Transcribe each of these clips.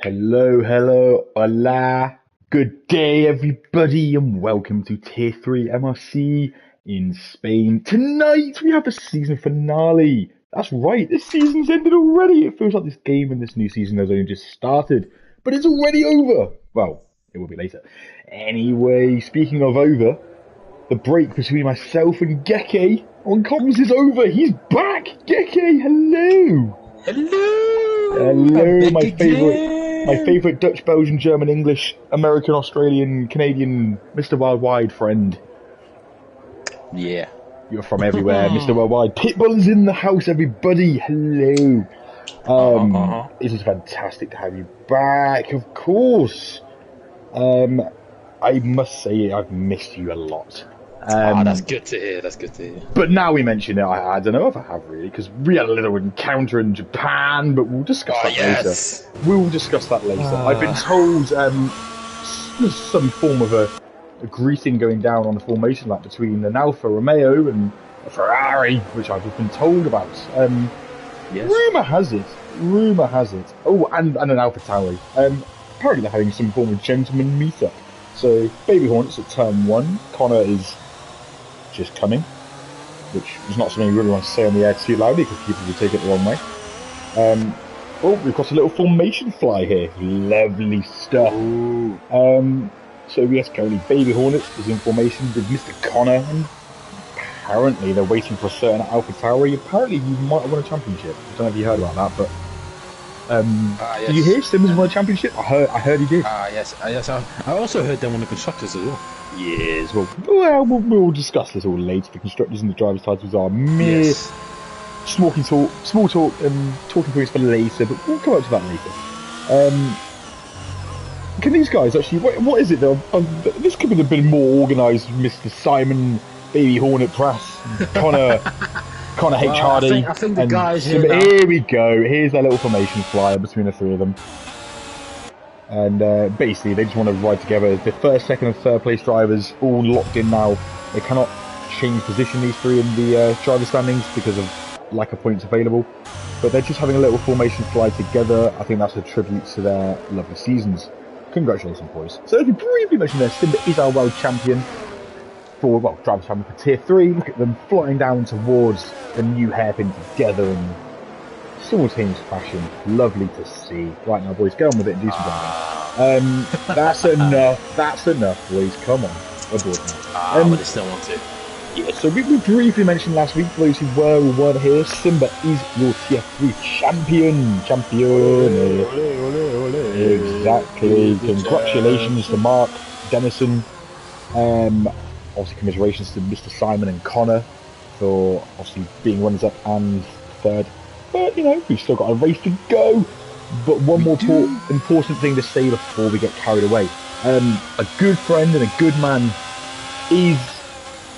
Hello, hello, hola. Good day, everybody, and welcome to Tier 3 MRC in Spain. Tonight, we have the season finale. That's right, this season's ended already. It feels like this game and this new season has only just started, but it's already over. Well, it will be later. Anyway, speaking of over, the break between myself and Geke on comms is over. He's back! Geke, hello! Hello! I'm Hello, back my again! favourite Dutch, Belgian, German, English, American, Australian, Canadian, Mr. Worldwide friend. Yeah. You're from everywhere, Mr. Worldwide. Pitbull's in the house, everybody. Hello. It is fantastic to have you back, of course. I must say I've missed you a lot. That's good to hear. That's good to hear. But now we mention it, I don't know if I have really, because we had a little encounter in Japan, but we'll discuss that later. We'll discuss that later. I've been told there's some form of a greeting going down on the formation lap between an Alfa Romeo and a Ferrari, which I've just been told about. Rumour has it. Oh, and an Alpha Tauri. Apparently they're having some form of gentleman meetup. So, Baby Hornets at turn 1. Connor is just coming, which is not something you really want to say on the air too loudly because people will take it the wrong way. Oh, we've got a little formation fly here. Lovely stuff. So yes, currently Baby Hornet is in formation with Mr. Connor, and apparently they're waiting for a certain Alpha Tauri. Apparently you might have won a championship. I don't know if you heard about that, but Yes. did you hear Simmons won a championship? I heard he did. Yes. I also heard them on the constructors as well. Yes, we'll discuss this all later. The constructors and the drivers' titles are mere small talk and talking points for later, but we'll come up to that later. Can these guys actually, what is it though? This could have been more organised, Mr. Simon, Baby Hornet Press, Connor H. Hardy. I think the guys here we go. Here's their little formation flyer between the three of them. And basically, they just want to ride together. The first, second, and third place drivers all locked in now. They cannot change position, these three, in the driver standings because of lack of points available. But they're just having a little formation fly together. I think that's a tribute to their lovely seasons. Congratulations, boys. So, as we briefly mentioned there, Simba is our world champion for, driver champion for Tier 3. Look at them flying down towards the new hairpin together in simultaneous fashion. Lovely to see. Right now, boys, get on with it and do some driving. That's enough, boys. Come on. Aboard now. But they still want to. Yeah, so we briefly mentioned last week, for those who were or weren't here, Simba is your Tier 3 champion. Exactly. Congratulations to Mark Dennison. Obviously, commiserations to Mr. Simon and Connor for obviously being runners up and third. But, we've still got a race to go. But one more important thing to say before we get carried away. A good friend and a good man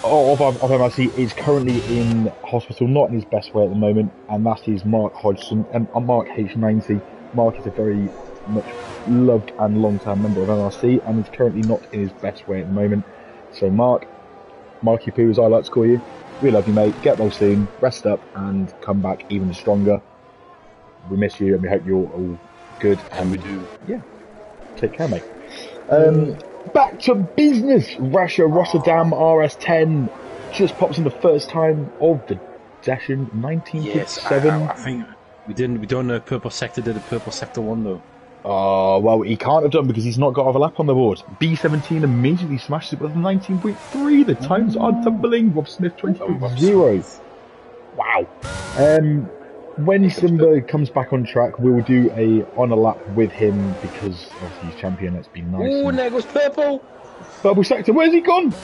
of MRC is currently in hospital, not in his best way at the moment, and that is Mark Hodgson, and Mark H90. Mark is a very much loved and long-term member of MRC, and is currently not in his best way at the moment. So Marky Poo, as I like to call you, we love you, mate. Get well soon, rest up, and come back even stronger. We miss you, and we hope you're all good. And we do. Yeah. Take care, mate. Back to business. Rasha Rotterdam RS10 just pops in the first time of the session. 19.7. Yes, I think we don't know Purple Sector did a Purple Sector 1 though. Oh, well, he can't have done because he's not got overlap on the board. B17 immediately smashes it with 19.3. The times are doubling. Rob Smith 20.0. Wow. When Simba comes back on track, we'll do a on a lap with him because obviously he's champion. That's been nice. Oh, and there goes Purple. Purple Sector, where's he gone?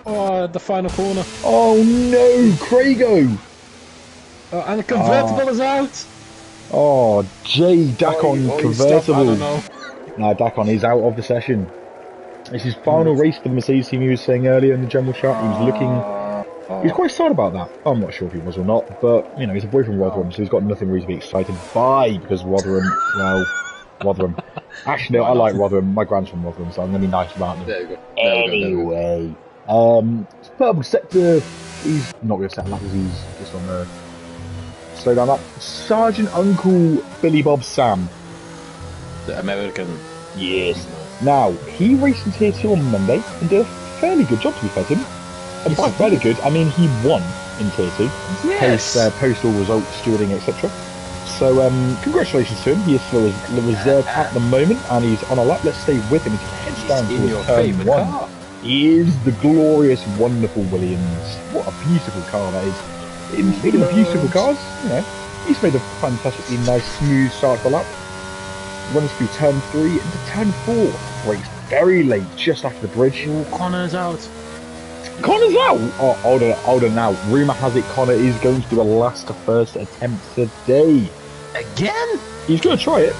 Oh, the final corner. Oh no, Craigo. And the convertible is out. Oh, Jay Dakon convertible. No, Dakon is out of the session. It's his final race for the Mercedes team. He was saying earlier in the general chat. He was looking. He was quite sad about that. I'm not sure if he was or not, but he's a boy from Rotherham, so he's got nothing really to be excited by because Rotherham. Actually, no, I like Rotherham. My grand's from Rotherham, so I'm going to be nice about them. There you go. Anyway, Purple Sector. He's not going to set a lap because he's just on the slow down lap. Sergeant Uncle Billy Bob Sam. The American. Yes. Now, he raced in Tier 2 on Monday and did a fairly good job, to be fair to him. And by fairly good, I mean he won in Tier 2. Yes. Post all results, stewarding, etc. So, congratulations to him. He is still the reserve at the moment, and he's on a lap. Let's stay with him as he heads down towards turn 1. Car. He is the glorious, wonderful Williams. What a beautiful car that is. Speaking of beautiful cars, you know, he's made a fantastically nice, smooth start to the lap. Runs through turn 3 into turn 4. Brakes very late, just after the bridge. Oh, Connor's out. Connor's out! Oh, hold on now. Rumour has it Connor is going to do a last to first attempt today. Again? He's going to try it.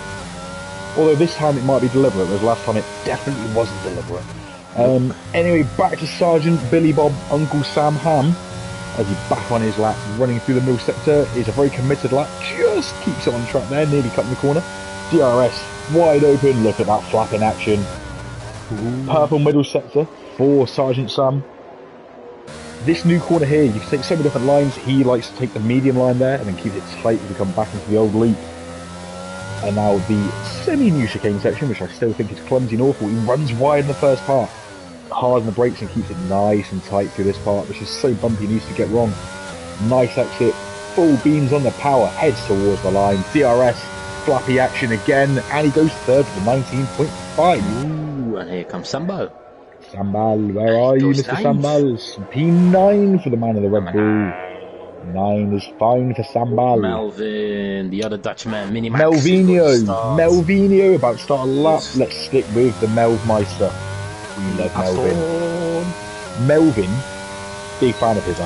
Although this time it might be deliberate, whereas last time it definitely wasn't deliberate. Anyway, back to Sergeant Billy Bob, Uncle Sam Ham. As he's back on his lap, running through the middle sector. Is a very committed lap, just keeps it on track there, nearly cutting the corner. DRS, wide open, look at that flap in action. Ooh. Purple middle sector for Sergeant Sam. This new corner here, you can take so many different lines. He likes to take the medium line there and then keep it tight as we come back into the old loop. And now the semi-new chicane section, which I still think is clumsy and awful. He runs wide in the first part, hard on the brakes and keeps it nice and tight through this part, which is so bumpy and easy to get wrong. Nice exit, full beams on the power, heads towards the line. DRS, flappy action again, and he goes third for the 19.5. Ooh, and here comes Sambal. Sambal, where are you, Mr. Sambal? P9 for the man of the Red Bull. 9 is fine for Sambal. Melvin, the other Dutchman, Mini Melvinho about to start a lap. Let's stick with the Melvmeister. We love Melvin. Melvin, big fan of his,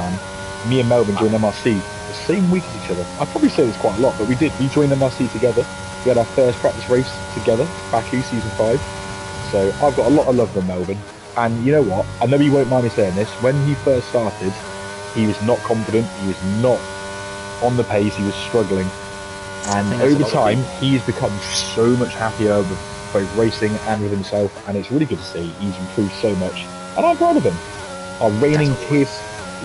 me and Melvin joined MRC the same week as each other. I'd probably say this quite a lot, but we joined MRC together. We had our first practice race together, Baku season 5. So I've got a lot of love for Melvin. And you know what? I know he won't mind me saying this. When he first started, he was not confident. He was not on the pace. He was struggling. And over time, he's become so much happier with both racing and with himself. And it's really good to see. He's improved so much. And I'm proud of him. Our reigning is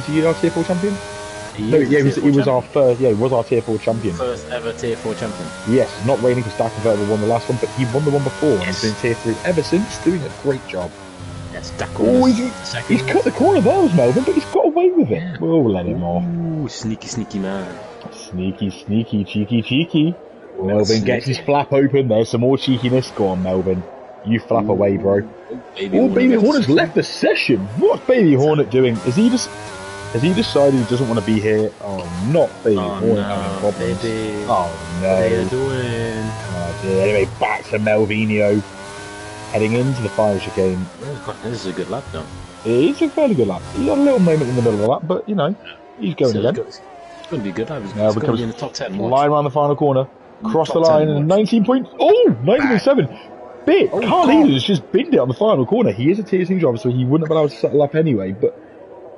he our Tier 4 champion? He was our first. Yeah, he was our Tier 4 champion. First ever Tier 4 champion. Yes, not reigning because Dark Convertible won the last one, but he won the one before and he's been Tier 3 ever since, doing a great job. Yes, he's cut the corner there with Melvin, but he's got away with it. Yeah. We'll let him off. Ooh, sneaky man. Sneaky, cheeky. Oh, Melvin gets his flap open. There's some more cheekiness. Go on, Melvin. You flap away, bro. Baby Hornet's left the session. What's Baby Hornet doing? Has he decided he doesn't want to be here? Oh, not Baby Hornet having problems. Baby. Oh, no. What are you doing? Oh, dear. Anyway, back to Melvinho. Heading into the final chicane. Oh, this is a good lap, though. It is a fairly good lap. He had a little moment in the middle of the lap, but, you know, he's going again. It's going to be a good lap. It's now going to be in the top 10. Line around the final corner. Cross the line and 19.7. Bit. Carl Eden's just binned it on the final corner. He is a Tier 2 driver, so he wouldn't have been able to settle up anyway, but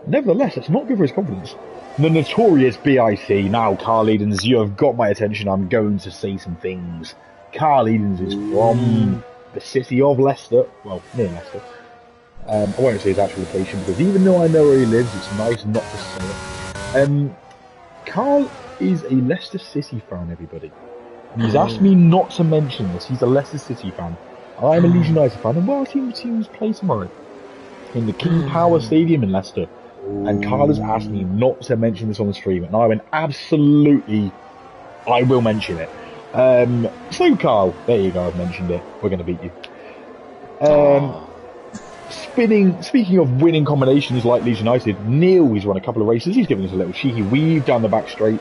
nevertheless, it's not good for his confidence. The notorious BIC. Now, Carl Edens, you have got my attention. I'm going to say some things. Carl Edens is from the city of Leicester, well, near Leicester. I won't say his actual location because even though I know where he lives, it's nice not to say it. Carl is a Leicester City fan, everybody. And he's asked me not to mention this. He's a Leicester City fan. I'm a Leeds United fan, and well, teams play tomorrow in the King Power Stadium in Leicester. And Carl has asked me not to mention this on the stream, and I went, absolutely, I will mention it. So Carl, there you go, I've mentioned it. We're going to beat you. Speaking of winning combinations like Leeds United, Neil, he's won a couple of races. He's given us a little cheeky weave down the back straight.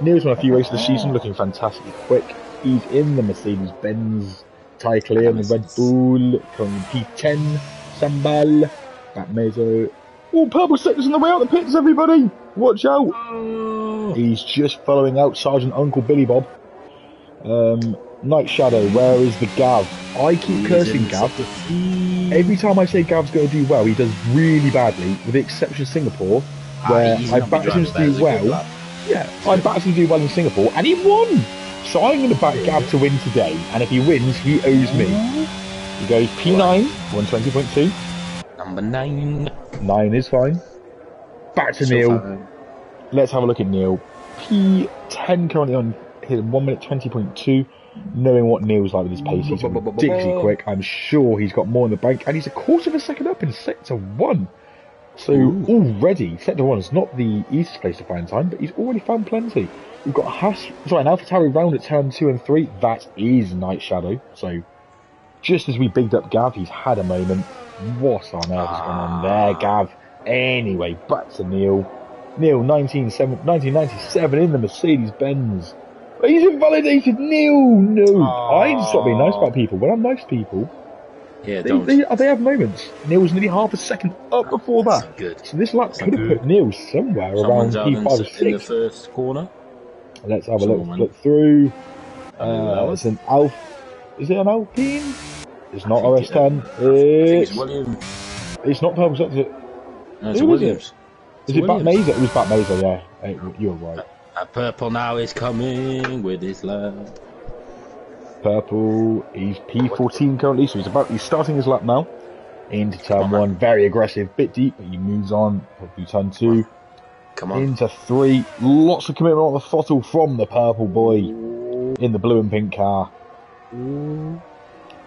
Neil's won a few races this season, looking fantastically quick. He's in the Mercedes-Benz tie clear and the Red Bull, coming P10, Sambal, back Mezzo. Oh, purple sector's on the way out the pits, everybody! Watch out! He's just following out Sergeant Uncle Billy Bob. Night Shadow, where is the Gav? I keep cursing Gav. Every time I say Gav's going to do well, he does really badly, with the exception of Singapore, where I backed him to do well. Yeah, I backed him to do well in Singapore, and he won! So I'm going to back Gav to win today, and if he wins, he owes me. He goes P9, 120.2. Number 9. 9 is fine. Back to Neil. Let's have a look at Neil. P10 currently on hit 1 minute 20.2. Knowing what Neil's like with his pace, he's ridiculously quick. I'm sure he's got more in the bank, and he's a quarter of a second up in Sector 1. So already, Sector 1 is not the easiest place to find time, but he's already found plenty. We've got an AlphaTauri round at turn 2 and 3. That is Night Shadow. So just as we bigged up Gav, he's had a moment. What on earth is going on there, Gav? Anyway, back to Neil. Neil, 1997 in the Mercedes-Benz. He's invalidated. Neil, no. I need to stop being nice about people. When I'm nice to people, they have moments. Neil was nearly half a second up before that. Good. So this lap could have put Neil somewhere around P5 or 6. In the first corner. Let's have a look through. It's an Alf. Is it an Alpine? It's not RS10. It's Williams. It's not purple sector. No, it's Williams. Is it Bat Mazer? It was Bat Mazer, yeah. You're right. Purple now is coming with his lap. Purple, he's P14 currently, so he's starting his lap now. Into turn 1, very aggressive, bit deep, but he moves on. Probably turn 2. Come on. Into 3, lots of commitment on the throttle from the purple boy in the blue and pink car.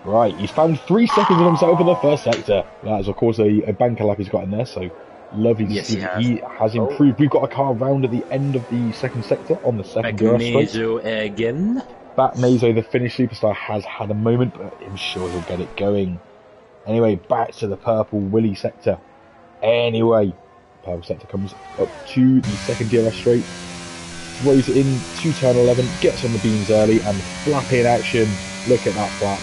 Right, he's found 3 seconds of himself in the first sector. That is, of course, a banker lap he's got in there, so lovely to see. He has improved. We've got a car round at the end of the second sector on the second straight. Again. Batmazo, the Finnish superstar, has had a moment, but I'm sure he'll get it going. Anyway, back to the purple Willy sector. Anyway, purple sector comes up to the second DRS straight, throws it in to turn 11, gets on the beams early, and flap in action. Look at that flap.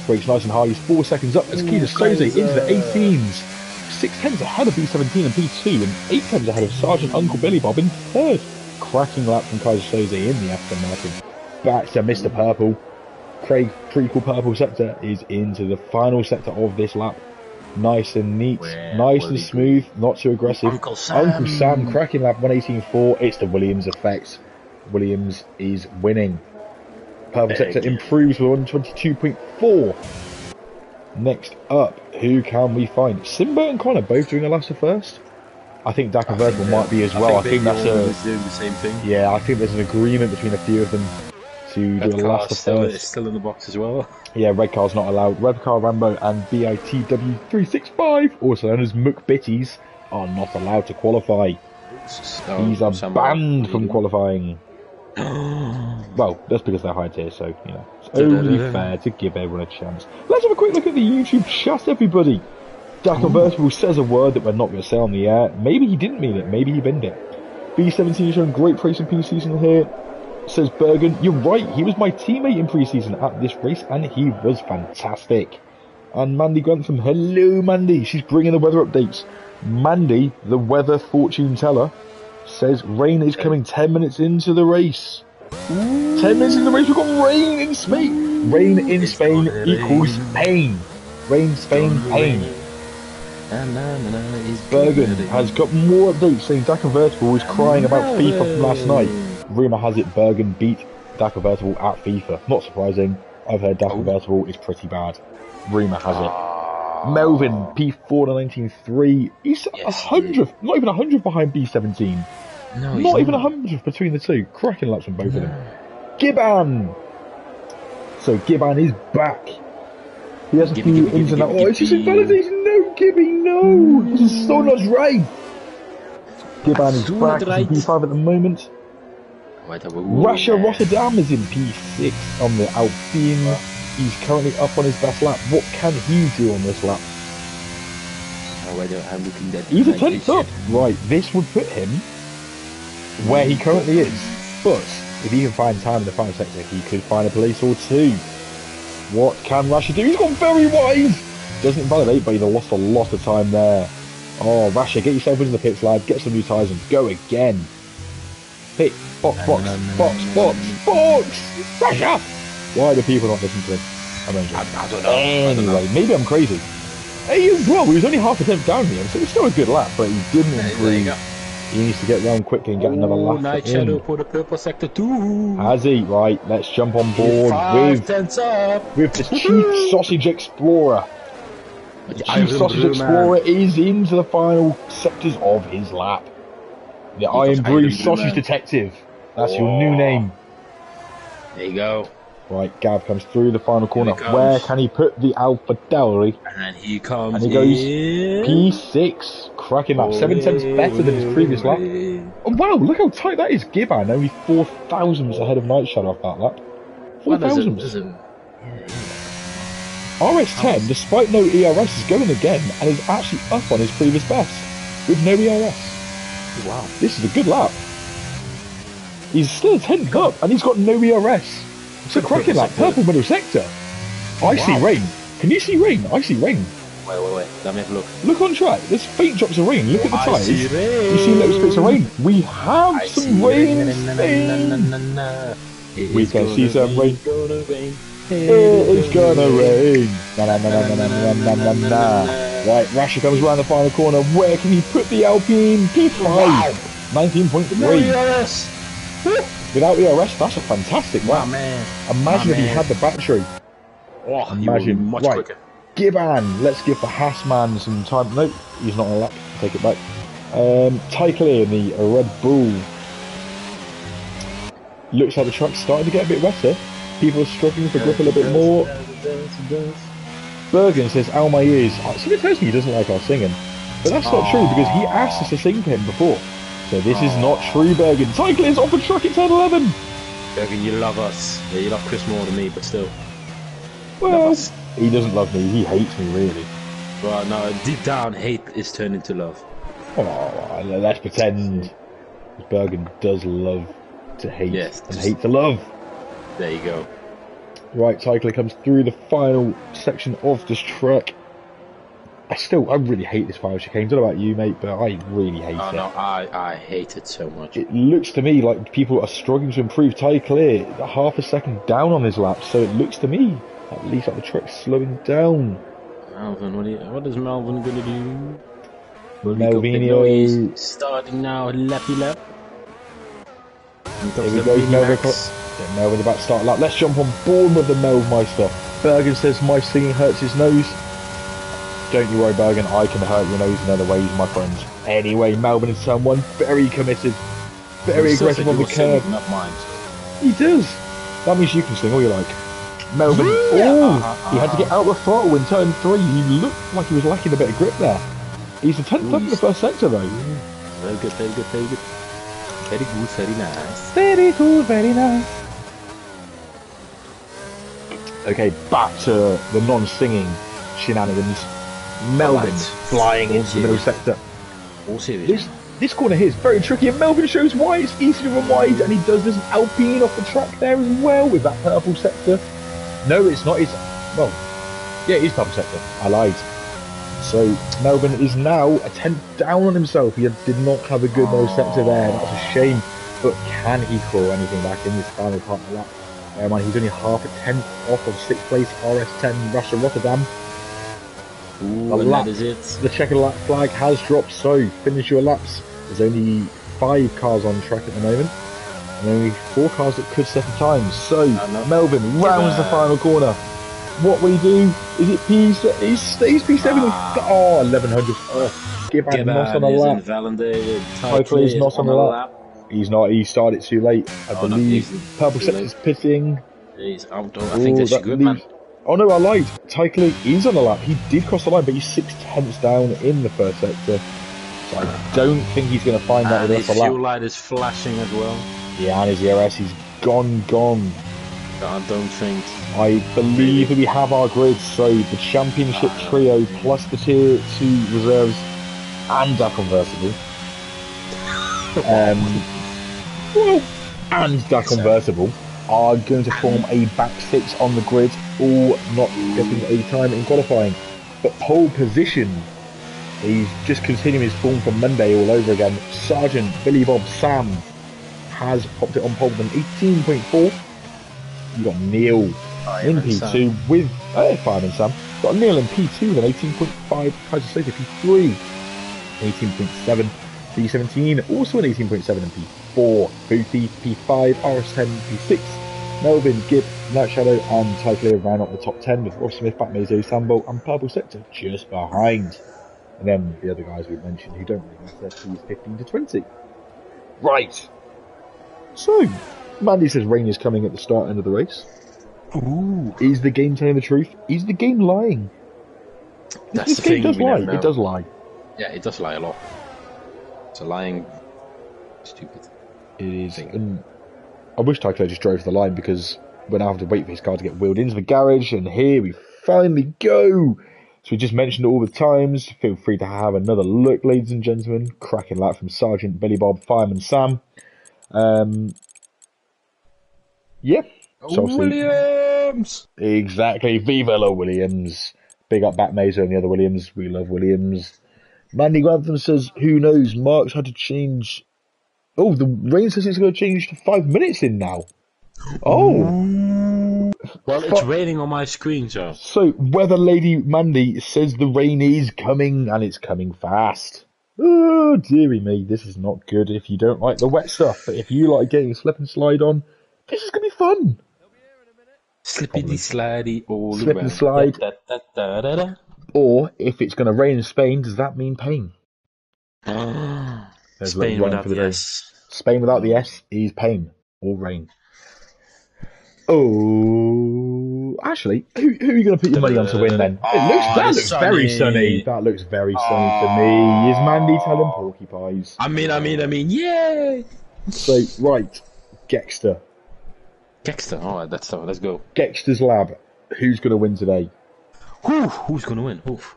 Brakes nice and hard. He's 4 seconds up as Kita Soze into the 18s. 6/10 ahead of B17 and P2, and 8/10 ahead of Sergeant Uncle Billy Bob in 3rd. Cracking lap from Kaiser Soze in the Aston Martin. Back to Mr. Purple. Craig Prequel Purple sector is into the final sector of this lap. Nice and neat, nice and smooth, not too aggressive. Uncle Sam cracking lap 118.4. It's the Williams effect. Williams is winning. Purple sector improves with 122.4. Next up, who can we find? Simba and Connor both doing a last to first. I think Dak and Vertical might be as well. I think that's doing the same thing. Yeah, I think there's an agreement between a few of them to do a last to first. It's still in the box as well. Yeah, red car's not allowed. Red car Rambo and BITW365, also known as McBitties, are not allowed to qualify. These are banned from qualifying. Well, that's because they're high tier, so you know it's only fair to give everyone a chance. Let's have a quick look at the YouTube chat, everybody. Dak Convertible says a word that we're not going to say on the air. Maybe he didn't mean it. Maybe he binned it. B17 is showing great praise in pre-season here. Says Bergen, you're right. He was my teammate in pre-season at this race, and he was fantastic. And Mandy Grantham, hello Mandy. She's bringing the weather updates. Mandy, the weather fortune teller, says rain is coming 10 minutes into the race. 10 minutes into the race, we've got rain in Spain. Rain in Spain equals pain. Rain, Spain, pain. Bergen has got more updates saying Dak Convertible was crying about FIFA from last night. Rumour has it Bergen beat Dak Convertible at FIFA. Not surprising. I've heard Dak Convertible is pretty bad. Rumour has it. Melvin, P4 to 19.3. He's 100th, not even 100th behind B17. No, not even 100th between the two. Cracking laps on both of them. Giban! So Giban is back. He has a few ins and outs. Oh, it's just invalidated. No, Gibby, no! This is so not right. Giban is back. He's in P5 at the moment. Rasha Rotterdam is in P6 on the Alpine. He's currently up on his best lap. What can he do on this lap? He's a 10th up. Right, this would put him where he currently is. But if he can find time in the final sector, he could find a place or two. What can Rasha do? He's gone very wide. Doesn't invalidate, but he's lost a lot of time there. Oh, Rasha, get yourself into the pits, lad. Get some new tyres and go again. Pit, box. Rasha! Why do people not listen to him? I don't know. Anyway, maybe I'm crazy. He was only half a tenth down here, so it's still a good lap, but he didn't improve. He needs to get round quickly and get another lap. Night Shadow for the purple sector too. Has he? Right, let's jump on board with the Chief Sausage Explorer. The Chief Sausage Explorer is into the final sectors of his lap. The Iron Brew Sausage Detective That's your new name. There you go. Right, Gav comes through the final corner. Here he Where comes. can he put the AlphaTauri? And he comes And he goes in. P6. Cracking lap. 7 tenths better than his previous lap. Oh, wow, look how tight that is. Gibbon only 4 thousandths ahead of Night Shadow off that lap. 4 thousandths. RS10, despite no ERS, is going again and is actually up on his previous best with no ERS. Wow. This is a good lap. He's still 10th up and he's got no ERS. It's a cracking lap. Purple middle sector. I see rain. Can you see rain? I see rain. Wait. Let me have a look. Look on track. There's faint drops of rain. Look at the tyres. You see little spits of rain. We have some rain in Spain. We can see some rain. It's gonna rain. Right, Rasher comes around the final corner. Where can he put the Alpine? P5. 19.3. Without ERS, that's a fantastic lap. Imagine if he had the battery. Oh, imagine. Much quicker. Gibbon, let's give the Hassman some time. Nope, he's not on a lap. Take it back. Tycler in the Red Bull. Looks like the track's starting to get a bit wetter. People are struggling for grip a little bit more. Bergen says, "Ow, my ears." Somebody tells me he doesn't like our singing. But that's not true because he asked us to sing for him before. So this is not true, Bergen. Tycler's off the track at 10-11. Bergen, you love us. Yeah, you love Chris more than me, but still. Well, he doesn't love me. He hates me, really. Well, no, deep down, hate is turned into love. Oh, let's pretend Bergen does love to hate and hate to love. There you go. Right, Tycler comes through the final section of this track. I really hate this final chicane. I don't know about you, mate, but I really hate it. Oh, no, I hate it so much. It looks to me like people are struggling to improve. Tycler, half a second down on his lap, so it looks to me at least like the track's slowing down. Melvin, what is Melvin going to do? Melvinio. Starting now, lappy lap. Here we go, Melvin. Melvin's about to start a lap. Let's jump on board with the Melvmeister. Bergen says my singing hurts his nose. Don't you worry, Bergen, I can hurt your nose in other ways, my friends. Anyway, Melvin is someone very committed, very aggressive on the curb. Not mine. He does. That means you can sing all you like. Melvin, he had to get out of the throttle in turn 3. He looked like he was lacking a bit of grip there. He's the 10th up in the first sector though. Very good. Very good, very nice. Very good, very nice. Okay, back to the non-singing shenanigans. Melvin flying into the middle sector. This corner here is very tricky, and Melvin shows why it's easy to run wide, and he does this Alpine off the track there as well with that purple sector. No, it's not. It's it is purple sector. I lied. So Melvin is now a 10th down on himself. He did not have a good middle sector there. That's a shame. But can he claw anything back in this final part of the lap? He's only half a 10th off of 6th place RS10 Russia Rotterdam. That is it. The checkered lap flag has dropped, so finish your laps. There's only 5 cars on track at the moment, and only 4 cars that could set the times. So Melvin rounds the final corner. What will he do? Is it P7? He stays P7. 1100 off. Gibbon not on the lap. Tycler is not on the lap. He's not. He started too late. I believe purple sector's pitting. I think that's good, man. Oh no, I lied. Tycler is on the lap. He did cross the line, but he's 6 tenths down in the first sector. So I don't think he's going to find that with us a lap. His fuel light is flashing as well. Yeah, and his ERS is gone. I don't think. I believe we have our grid, so the championship trio plus the tier 2 reserves and our convertible. And that convertible are going to form a back 6 on the grid, all not getting a time in qualifying. But pole position, he's just continuing his form from Monday all over again. Sergeant Billy Bob Sam has popped it on pole with an 18.4. You got Neil in P2 with Fireman Sam. Got Neil in P2 with an 18.5. Kaiser Slater P3, 18.7. P17 also an 18.7 and P4. Boothie P5, RS10 P6. Melvin, Gibb, Night Shadow and Tycler round up the top 10 with Ross Smith, Batmazo, Sambo and Purple Sector just behind. And then the other guys we've mentioned who don't really matter, P's 15 to 20. Right. So, Mandy says rain is coming at the start end of the race. Ooh. Is the game telling the truth? Is the game lying? That's this game does lie. It does lie. Yeah, it does lie a lot. It's a lying... Stupid. It is. And I wish Tycho just drove to the line because we're now having to wait for his car to get wheeled into the garage, and here we finally go. So we just mentioned it all the times. Feel free to have another look, ladies and gentlemen. Cracking lap from Sergeant Billy Bob, Fireman Sam. Yeah. So Williams! Exactly. Viva la Williams. Big up Bat Mazer and the other Williams. We love Williams. Mandy Grantham says, who knows, Mark's had to change... Oh, the rain says it's going to change to 5 minutes in now. Oh. Well, it's raining on my screen, so... So, Weather Lady Mandy says the rain is coming, and it's coming fast. Oh, dearie me, this is not good if you don't like the wet stuff. But if you like getting a slip and slide on, this is going to be fun. Slippity slidey all slip around. And slide. Da, da, da, da, da. Or, if it's going to rain in Spain, does that mean pain? Spain without the S. Spain without the S is pain or rain. Oh, actually, who are you going to put your money on to win then? That looks very sunny. That looks very sunny to me. Is Mandy telling porky pies? I mean, yay! So, right, Gexter. Alright, let's go. Gexter's Lab. Who's going to win today? Who's going to win? Oof.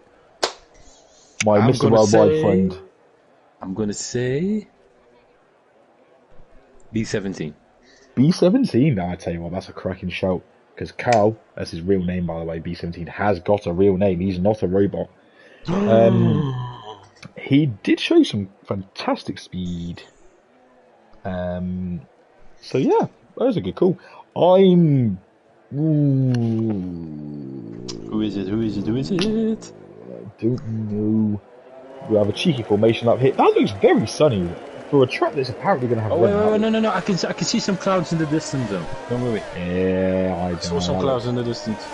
My Mr. Worldwide friend. I'm going to say... B17. B17? Nah, I tell you what, that's a cracking shout. Because Carl, that's his real name, by the way, B17, has got a real name. He's not a robot. He did show some fantastic speed. So, yeah, that was a good call. I'm... Who is it? I don't know. We have a cheeky formation up here. That looks very sunny for a track that's apparently going to have. Oh wait, no! I can see some clouds in the distance, though. Don't worry. Yeah, I saw some clouds in the distance.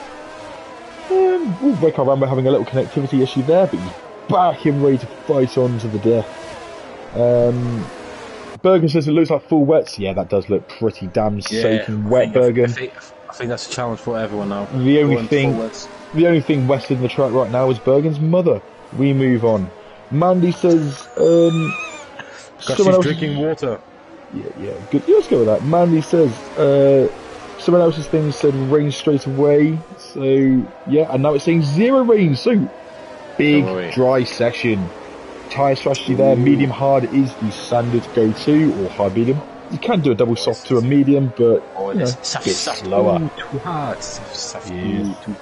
Rick Aram, we're having a little connectivity issue there, but he's back and ready to fight on to the death. Bergen says it looks like full wets. Yeah, that does look pretty damn soaking wet, Bergen. I think that's a challenge for everyone now. The only thing west in the track right now is Bergen's mother. We move on. Mandy says, she's drinking water. Yeah, good. Yeah, let's go with that. Mandy says, someone else's thing said rain straight away. So, yeah, and now it's saying 0 rain. So, big dry session. Tyre strategy there. Medium hard is the standard go-to, or hard medium. You can do a double soft to a medium, but you know, a bit slower. Too hard.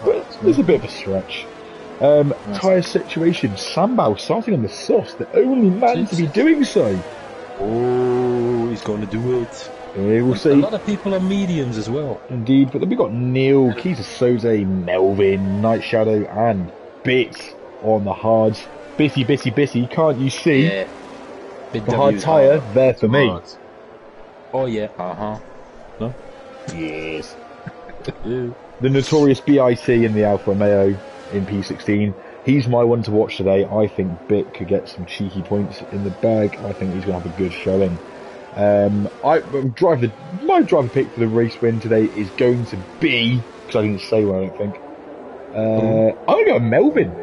But there's a bit of a stretch. Tyre situation. Sambao starting on the sauce. The only man to be doing so. Oh, he's going to do it. We'll see. A lot of people are mediums as well. Indeed, but then we've got Neil, Keita Soze, Melvin, Night Shadow, and Bit on the hards. Bitty, can't you see? Yeah. The hard tyre there for me. Oh yeah, No? Yes. The notorious BIT in the Alfa Romeo in P16. He's my one to watch today. I think Bit could get some cheeky points in the bag. I think he's going to have a good showing. My driver pick for the race win today is going to be, because I didn't say one, I don't think. I'm going to go Melvin.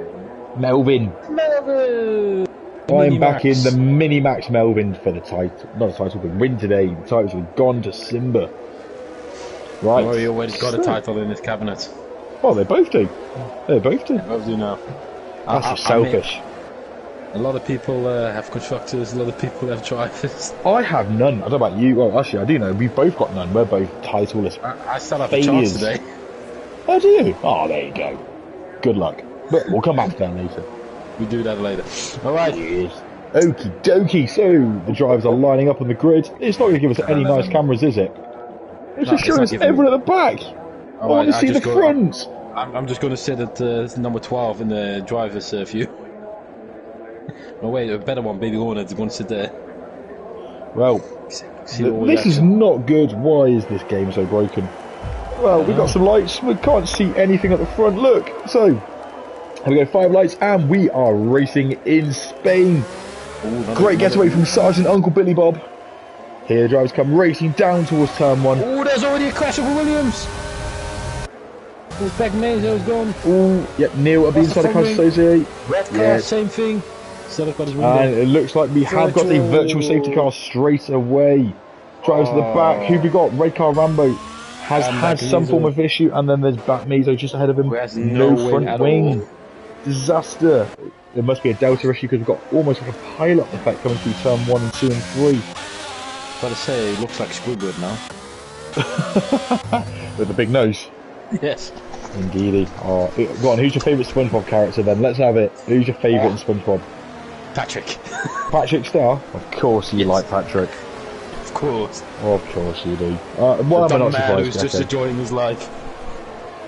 I'm back in the Mini-Max Melvin for the title. Not the title, but win today. The title's gone to Simba. Right. Oh, he already got a title in his cabinet. Oh, they both do. They both do now. That's just selfish. A lot of people have constructors, a lot of people have drivers. I have none. I don't know about you. Well, actually, I do know. We've both got none. We're both titleless. I still have a chance today. Oh, do you? Oh, there you go. Good luck. But we'll come back to that later. We do that later. Alright. Yes. Okie dokie. So, the drivers are lining up on the grid. It's not going to give us any nice cameras, is it? It's just showing us everyone at the back. I want to see the front. I'm just going to sit at number 12 in the driver's view. No, wait, a better one, Baby Hornet's going to sit there. Well, this is not good. Why is this game so broken? Well, we've got some lights. We can't see anything at the front. Look. So, here we go. 5 lights, and we are racing in Spain. Great getaway from Sergeant Uncle Billy Bob. Here the drivers come racing down towards turn 1. Oh, there's already a crash over Williams. There's back Mazo's gone. Oh, yep, Neil will be inside the car associate. Red car, same thing. And it looks like we have got a virtual safety car straight away. Drivers to the back. Who we got? Red car Rambo has had some form of issue, and then there's back Mazo just ahead of him. No front wing. Disaster. There must be a delta issue because we've got almost like a pilot effect coming through turn 1 and 2 and 3. Gotta say, it looks like Squidward now. With the big nose. Yes. Indeedy. Oh, go on, who's your favourite SpongeBob character then? Let's have it. Who's your favourite in SpongeBob? Patrick. Patrick Star? Of course you like Patrick. Of course. Of course you do. What am I not surprised? Who's just enjoying his life.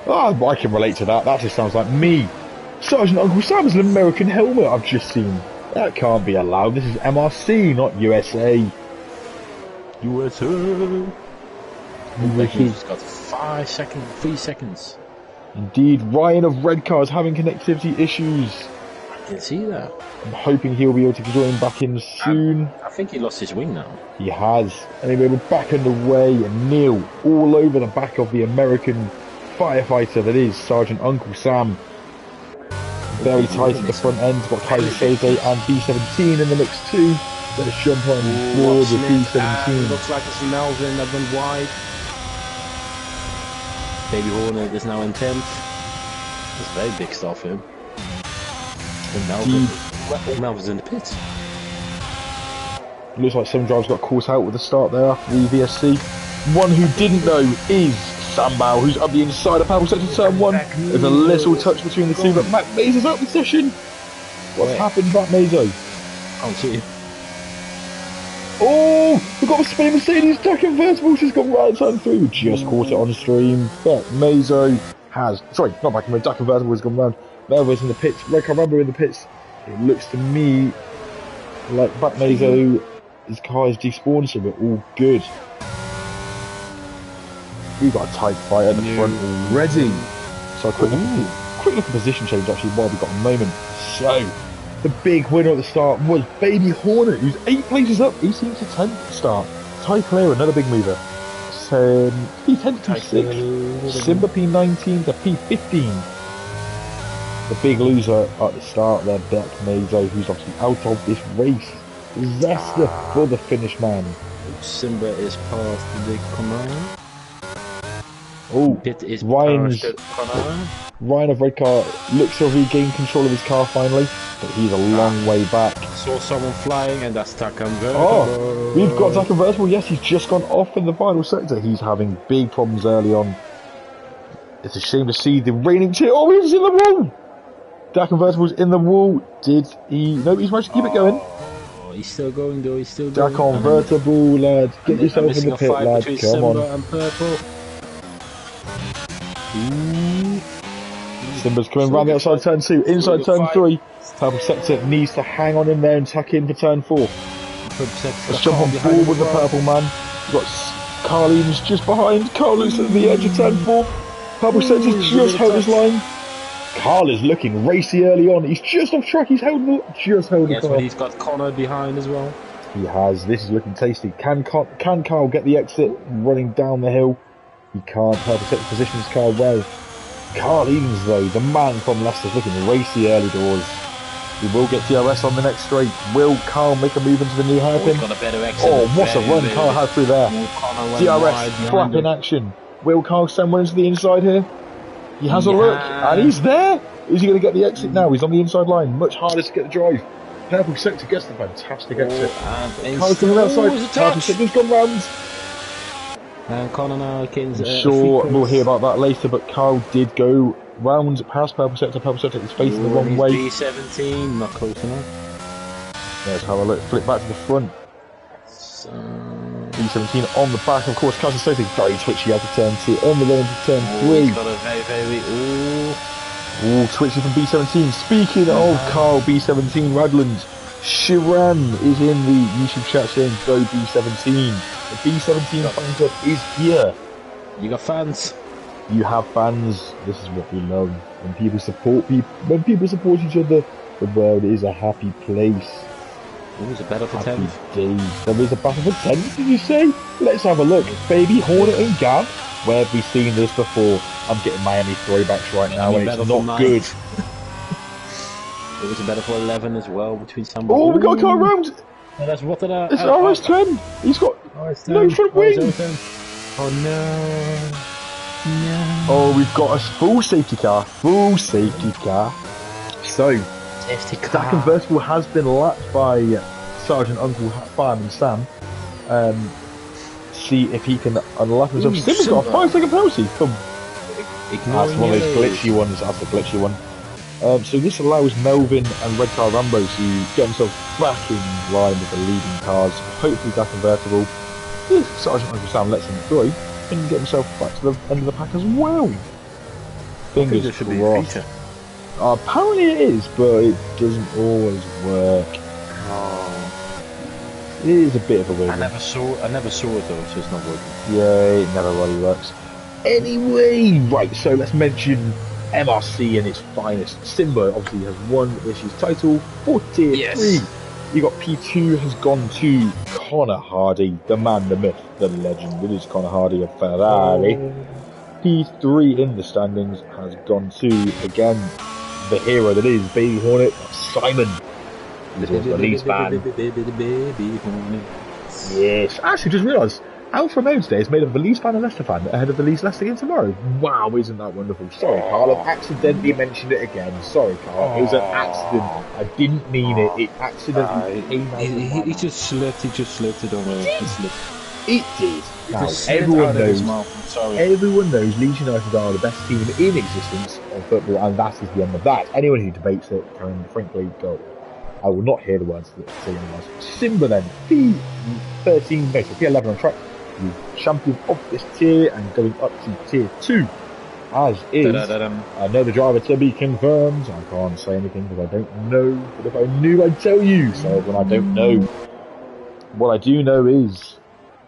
Oh, I can relate to that. That just sounds like me. Sergeant Uncle Sam's an American helmet I've just seen. That can't be allowed. This is MRC, not USA. USA. He's got 3 seconds. Indeed, Ryan of Red Car is having connectivity issues. I can see that. I'm hoping he'll be able to join back in soon. I think he lost his wing now. He has. Anyway, we're back underway, and Neil all over the back of the American firefighter that is Sergeant Uncle Sam. Very tight at the front end. Got Kaiser Soze and B-17 in the mix too. Let's jump on board with B-17. Looks like it's Melvin that went wide. Baby Hornet is now in 10th. That's very big stuff for him. And Melvin's in the pits. Looks like some drivers got caught out with the start there after the VSC. One who didn't know is Sambao, who's up the inside of Purple Sector turn 1. There's a little touch between the two, but Matt Mazo's out of position. What's happened, Matt Mazo? Can't see. Oh, we've got a spinning Mercedes. Jack Invertible just got right turn 3. We just caught it on stream, but Mazo has. Sorry, not back in the Jack Invertible has gone round. Melvin's in the pits. Red Car Rambo in the pits. It looks to me like Matt Mazo, his car is despawned, so we're all good. We've got a tight fight at the front already. So a quick look at position change actually while we've got a moment. So, the big winner at the start was Baby Hornet, who's 8 places up, 18 to 10 at the start. Ty Clare, another big mover. So, P10 to P6. Simba P19 to P15. The big loser at the start there, Beck Mazo, who's obviously out of this race. Disaster for the Finnish man. Simba is past the big command. Oh, Pit is Ryan of Red Car looks to have regained control of his car finally, but he's a long way back. Saw someone flying, and that's Tack Convertible. Oh, we've got Tack Convertible. Yes, he's just gone off in the final sector. He's having big problems early on. It's a shame to see the reigning champ. Oh, he's in the wall. Tack Convertible's in the wall. Did he? No, he's managed to keep it going. Oh, he's still going though. He's still going. Tack Convertible, lad. Get yourself in the pit, lad. Come on. And Purple. Simba's coming round the outside turn 2, inside turn 3. Purple Sector needs to hang on in there and tuck in for turn 4. Let's jump on board with the purple man. We've got Carlin's just behind. Carl is at the edge of turn 4. Purple Sector's just held his line. Carl is looking racy early on. He's just off track. He's held the car. But he's got Connor behind as well. He has. This is looking tasty. Can Carl get the exit running down the hill? He can't. Purple Sector position his car well. Carl Evans, though, the man from Leicester's looking racy early doors. He will get DRS on the next straight. Will Carl make a move into the new hairpin? Oh, what a run Carl had through there. DRS, flap in action. Will Carl send one into the inside here? He has a look, and he's there. Is he going to get the exit now? He's on the inside line. Much harder to get the drive. Purple Sector gets the fantastic exit. Carl's coming outside. Purple Sector's gone round. And Connor now I'm sure we'll hear about that later, but Carl did go round past Purple Sector. Purple Sector is facing the wrong way. B17, not close enough. Let's have a look. Flip back to the front. So... B17 on the back, of course. Carl Sote very twitchy out of turn 2. On the way into turn 3. He's got a very... Ooh, twitchy from B17. Speaking of Carl B17 Radland, Shiran is in the YouTube chat saying go B17. The B17 fan club is here. You got fans. You have fans. This is what we love. When people support each other, the world is a happy place. Oh, is it better for Happy 10th? days. There is a battle for 10th, did you say? Let's have a look. Baby Hornet and Gav. Where have we seen this before? I'm getting Miami throwbacks right now, and it's not good. It was better for 11 as well between some. Oh, we got a car around. No, that's what did I? It's RS10. He's got no front wing. Oh no. No. Oh, we've got a full safety car. Full safety car. So, that convertible has been lapped by Sergeant Uncle Fireman Sam. See if he can unlap himself. Simba's got a 5-second penalty. That's one of those glitchy ones. That's the glitchy one. So this allows Melvin and Red Car Rambo to get themselves back in line with the leading cars. Hopefully that convertible, if Sergeant Uncle Sam lets him through, and get himself back to the end of the pack as well. Fingers crossed. Apparently it is, but it doesn't always work. It is a bit of a weird one. I never saw it though, so it's not working. Yeah, it never really works. Anyway, right, so let's mention MRC in its finest. Simba obviously has won this year's title for Tier 3. You got P2 has gone to Connor Hardy, the man, the myth, the legend. It is Connor Hardy of Ferrari. P3 in the standings has gone to, again, the hero that is Baby Hornet, Simon. He's also a Leeds fan. Yes, actually just realised, Alpha Modes Day is made of a Leeds fan and Leicester fan ahead of the Leeds Leicester game tomorrow. Wow, isn't that wonderful? Sorry, Carl, I've accidentally mentioned it again. Sorry, Carl, it was an accident. I didn't mean it. It accidentally came out. He just slipped. He just slipped. It on It did. Now, everyone knows Leeds United are the best team in existence of football, and that is the end of that. Anyone who debates it can frankly go. I will not hear the words that say otherwise. Simba then, P13, no, so P11 on track, the champion of this tier and going up to Tier 2, as is another driver to be confirmed. I can't say anything because I don't know, but if I knew I'd tell you, so when I don't know. What I do know is,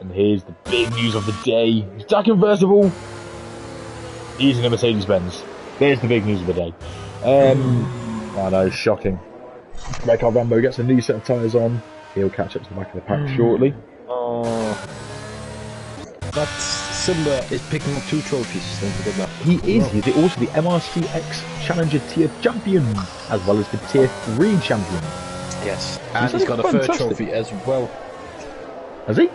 and here's the big news of the day, that convertible is in a Mercedes-Benz. There's the big news of the day. I know, shocking. Red Car Rambo gets a new set of tyres on. He'll catch up to the back of the pack shortly. But Simba is picking up 2 trophies. Don't forget that. He is. He's also the MRCX Challenger Tier Champion, as well as the Tier 3 Champion. Yes. And he's got a 3rd trophy as well. Has he?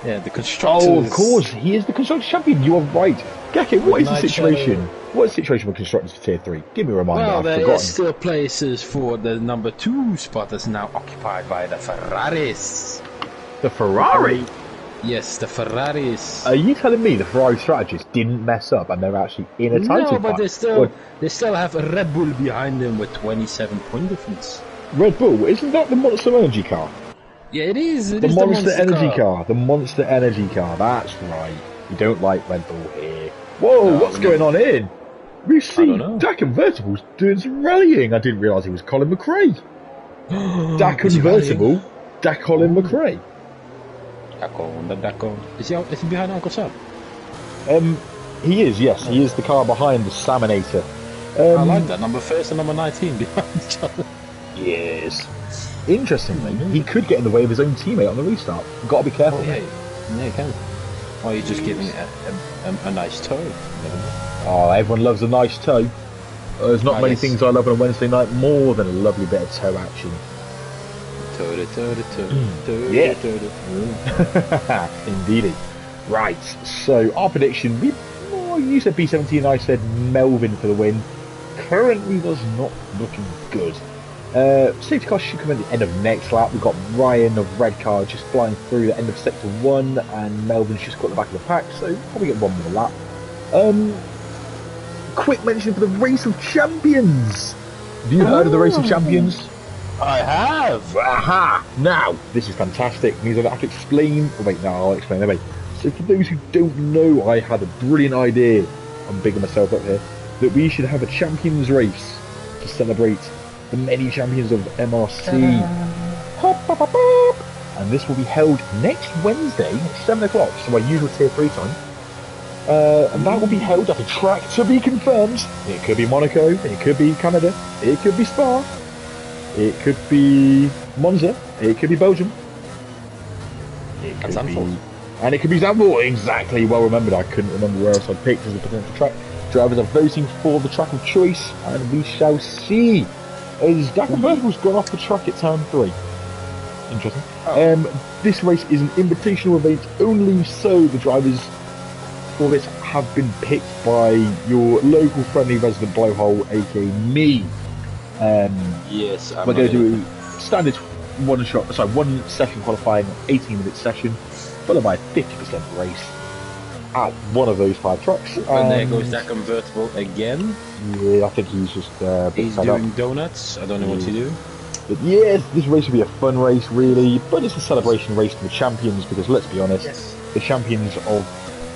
Yeah, the Constructors. Oh, of course. He is the Constructors Champion. You are right. Geke, what is the situation? What is the situation with Constructors for Tier 3? Give me a reminder. Well, I've there forgotten. is still places for the number 2 spot that's now occupied by the Ferraris. The Ferrari? Yes, the Ferraris. Are you telling me the Ferrari strategists didn't mess up and they're actually in a title No, but fight? they still have a Red Bull behind them with 27 point difference. Red Bull? Isn't that the Monster Energy car? Yeah, it is. The Monster Energy car. The Monster Energy car. That's right. You don't like Red Bull here. Whoa, no, what's going on here? We see Dak Convertible's doing some rallying. I didn't realise he was Colin McRae. Dak Convertible, Dak Colin McRae. Is he behind Uncle Sam? He is, yes. He is the car behind the Salmonator. I like that. Number 1st and number 19 behind each other. Yes. Interestingly, he could get in the way of his own teammate on the restart. You've got to be careful. Oh, yeah, you can. Or you're just giving it a nice toe. Oh, everyone loves a nice toe. There's not many things I love on a Wednesday night more than a lovely bit of toe action. Yeah. Indeedy. Right, so our prediction, you said B17, I said Melvin for the win. Currently was not looking good. Safety car should come at the end of next lap. We've got Ryan of Red Car just flying through the end of sector 1, and Melvin's just got the back of the pack, so probably get one more lap. Quick mention for the Race of Champions. Have you heard of the Race of Champions? I have. Aha! Now, this is fantastic. It means I don't have to explain. Oh, wait, no, I'll explain anyway. So for those who don't know, I had a brilliant idea. I'm bigging myself up here. That we should have a champions race to celebrate the many champions of MRC. And this will be held next Wednesday at 7 o'clock, so my usual Tier 3 time. And that will be held at a track to be confirmed. It could be Monaco, it could be Canada, it could be Spa. It could be Monza. It could be Belgium. It could Zandvoort. And it could be Zandvoort. Exactly. Well remembered. I couldn't remember where else I'd picked as a potential track. Drivers are voting for the track of choice, and we shall see. As Dakin Vertical's gone off the track at turn 3. Interesting. This race is an invitational event only, so the drivers for this have been picked by your local friendly resident blowhole, aka me. Yes, we're going to do standard one session qualifying, 18-minute session, followed by a 50% race at one of those 5 trucks. And there goes that convertible again. Yeah, I think he's just he's doing donuts. I don't know what to do. But yes, this race will be a fun race, really. But it's a celebration race for the champions, because let's be honest, the champions of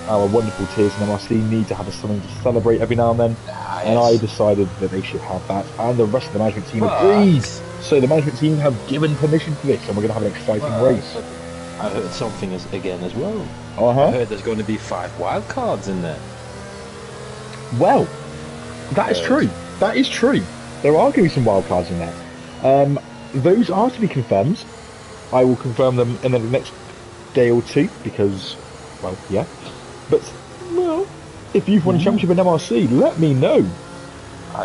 our wonderful tiers in MRC need to have something to celebrate every now and then. And I decided that they should have that, and the rest of the management team agreed. So the management team have given permission for this, and we're going to have an exciting race. I heard something again as well. I heard there's going to be 5 wild cards in there. Well, that is true. That is true. There are going to be some wild cards in there. Those are to be confirmed. I will confirm them in the next day or 2 because, well, yeah. But, well, if you've won a championship in MRC, let me know.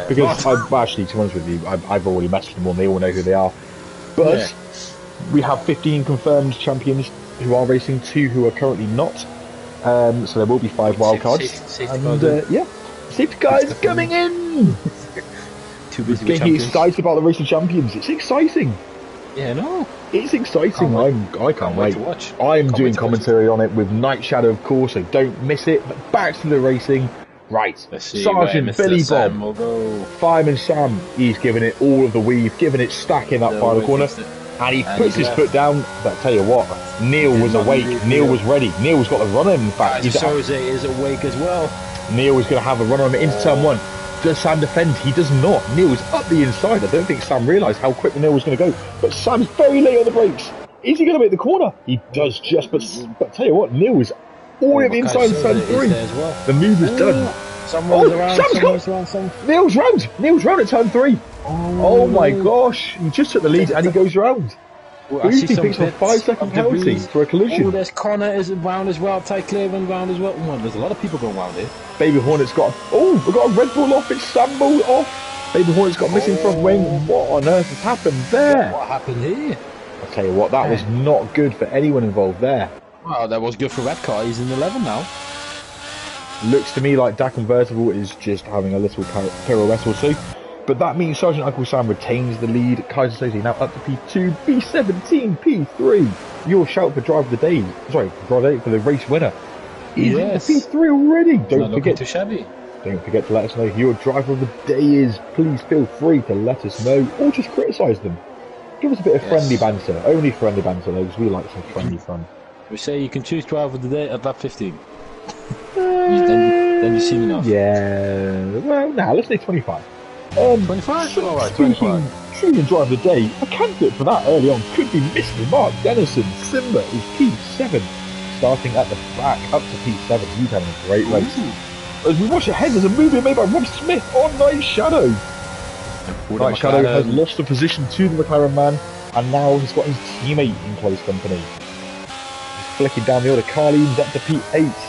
Because I've actually, to be honest with you, I've already messaged them all and they all know who they are. But we have 15 confirmed champions who are racing, 2 who are currently not. So there will be 5 wildcards. Safety cars coming in! Too busy with getting champions. Excited about the race of champions. It's exciting. Yeah, no. It's exciting. I can't wait to watch. I'm doing commentary on it with Night Shadow, of course, so don't miss it. But back to the racing. Right, Sergeant Billy Bob, Fireman Sam, he's giving it all of the weave, giving it stack in that final corner, and he puts his foot down. But I tell you what, Neil was awake, Neil was ready, Neil's got the run on him. In fact, Jose is awake as well. Neil is going to have a run on him into turn 1. Does Sam defend? He does not. Neil is up the inside. I don't think Sam realised how quick Neil was going to go, but Sam's very late on the brakes. Is he going to make the corner? He does just, but I tell you what, Neil is all at the inside of turn 3. The move is done. Someone's around. Neil's round. Neil's round at turn 3. Oh my gosh! He just took the lead and he goes round. He picks up a 5-second penalty for a collision. Oh, there's Connor is round as well. Ty Cleveland round as well. Oh, there's a lot of people going round here. Baby Hornet's got. We've got a Red Bull off. It's Sambo off. Baby Hornet's got missing front wing. What on earth has happened there? What happened here? I'll tell you what. That was not good for anyone involved there. Well, that was good for Red Car. He's in 11 now. Looks to me like Dak Convertible is just having a little pirouette or two. But that means Sergeant Uncle Sam retains the lead. Kaiser Soze now up to P2, B17, P3. Your shout for drive of the day. Sorry, drive of the day for the race winner. Is P3 already. Don't forget to let us know who your driver of the day is. Please feel free to let us know or just criticise them. Give us a bit of friendly banter. Only friendly banter though, because we like some friendly fun. We say you can choose driver of the day at lap 15. Then you see me now. Yeah. Well, now let's say 25. 25? Alright, 25. Choosing driver of the day, a candidate for that early on could be Mr. Mark Dennison. Simba is P7, starting at the back up to P7. He's having a great race. As we watch ahead, there's a move being made by Rob Smith on Night Shadow. Night Shadow has lost the position to the McLaren man, and now he's got his teammate in close company. He's flicking down the order. Carlene's up to P8.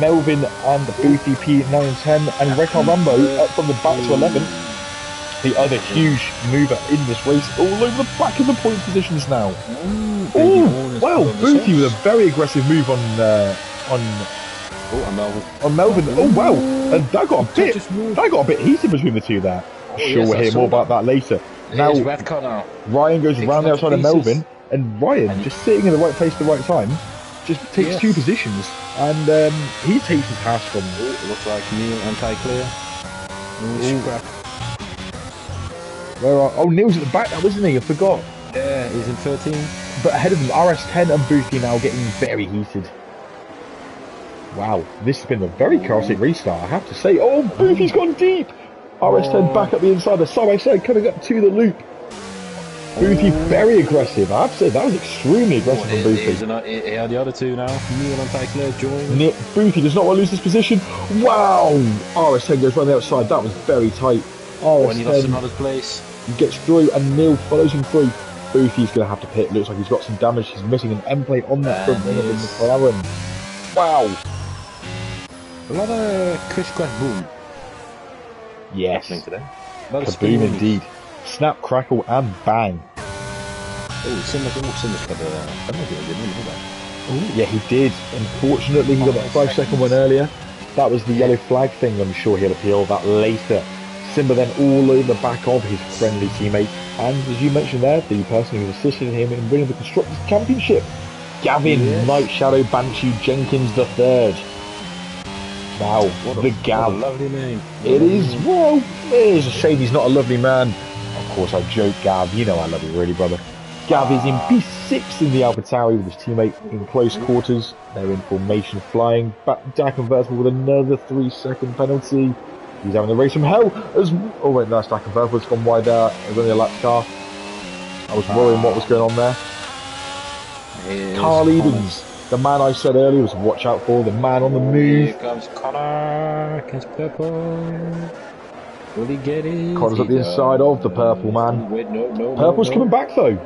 Melvin and Boothie P9 and 10, and Rekar Rambo up from the back to 11. The other huge mover in this race, all over the back of the point positions now. Well, Boothie with a very aggressive move on Melvin. Oh wow, and that got a bit heated between the two there. Sure, we'll hear more about that later. Now Ryan goes round the outside of Melvin, and Ryan just sitting in the right place at the right time. Just takes 2 positions, and he takes his pass from. It looks like Neil and Ty Clear. Neil's at the back now, isn't he? I forgot. Yeah, he's in 13. But ahead of them, RS10 and Boothie now getting very heated. Wow, this has been a very chaotic restart, I have to say. Oh, Boothie's gone deep. RS10 back up the inside, the side by side coming up to the loop. Boothie very aggressive. I have to say that was extremely aggressive from Boothie. Yeah, the other two now. Neil and Ty Clear join. Boothie does not want to lose this position. Wow! RS10 goes round the outside. That was very tight. And he lost another place. He gets through and Neil follows him through. Boofy's going to have to pit. Looks like he's got some damage. He's missing an end plate on that front wing of the McLaren. Wow. A lot of crash crash boom. Yes. Today. Kaboom indeed. Snap, crackle and bang. Oh, Simba's got a penalty, didn't he? Oh, yeah, he did. Unfortunately, he got that 5-second one earlier. That was the yellow flag thing. I'm sure he'll appeal that later. Simba then all over the back of his friendly teammate. And as you mentioned there, the person who assisted him in winning the Constructors' Championship, Gavin Night Shadow Banshee Jenkins III. Wow, the Gav. What a lovely name. It is, well, it is a shame he's not a lovely man. Of course, I joke, Gav. You know I love you, really, brother. Gav is in P6 in the AlphaTauri with his teammate in close quarters. They're in formation flying. Dak Convertible with another 3-second penalty. He's having a race from hell. Oh wait, that's Dak Convertible. It's gone wide out. It was only a lap car. I was worrying what was going on there. Carl Edens, the man I said earlier was watch out for, the man on the move. Here comes Connor against Purple. Will he get it? Connor's at the inside of the Purple man. Wait, no, Purple's coming back though.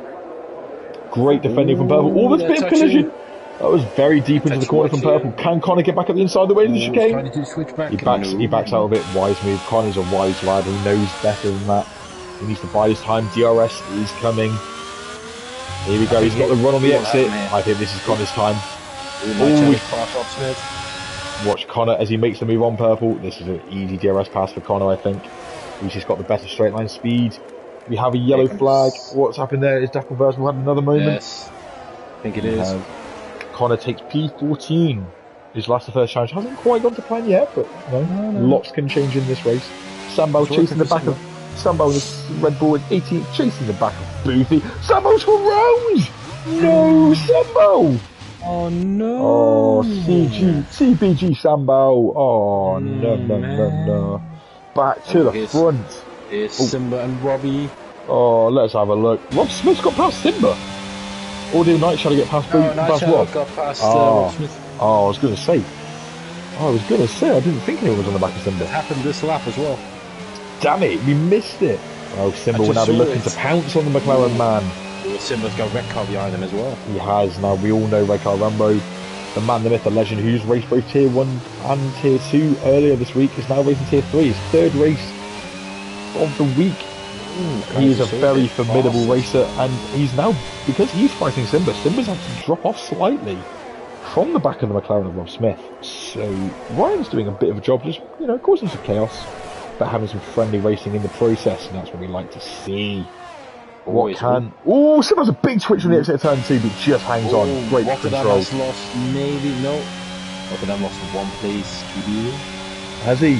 Great defending from Purple. Oh, there's a bit of collision. That was very deep into the corner from Purple. Can Connor get back at the inside the way of the chicane? He backs out a bit. Wise move. Connor's a wise lad. He knows better than that. He needs to buy his time. DRS is coming. Here we go. He's got the run on the exit. I think this is Connor's time. Watch Connor as he makes the move on Purple. This is an easy DRS pass for Connor, I think. He's just got the better straight line speed. We have a yellow flag. What's happened there? Is Dapple Versal had another moment? Yes. I think it is. Connor takes P14. His last of first challenge hasn't quite gone to plan yet, but lots can change in this race. Sambo chasing the back of Sambo with Red Bull at 18, chasing the back of Boothy. Sambo's for rounds! No, Sambo! Oh no! Oh, CBG Sambo. Oh no. Back to the front. Here's Simba and Robbie. Oh, let's have a look. Rob Smith's got past Simba. Or did Night Shadow get past Rob? Got past Rob Smith. Oh, I was going to say. I didn't think anyone was on the back of Simba. It happened this lap as well. Damn it, we missed it. Oh, Simba will now be looking to pounce on the McLaren man. Simba's got a red car behind him as well. He has. Now, we all know Red Car Rambo, the man, the myth, the legend, who's raced both Tier 1 and Tier 2 earlier this week, is now racing Tier 3. His third race of the week. He is a very formidable racer, and he's now, because he's fighting Simba's had to drop off slightly from the back of the McLaren of Rob Smith. So Ryan's doing a bit of a job, just causing some chaos, but having some friendly racing in the process, and that's what we like to see. Oh, Simba's a big twitch from the exit of turn 2, but just hangs on. Great control. Rotterdam lost, maybe no. Rotterdam lost one place. Has he?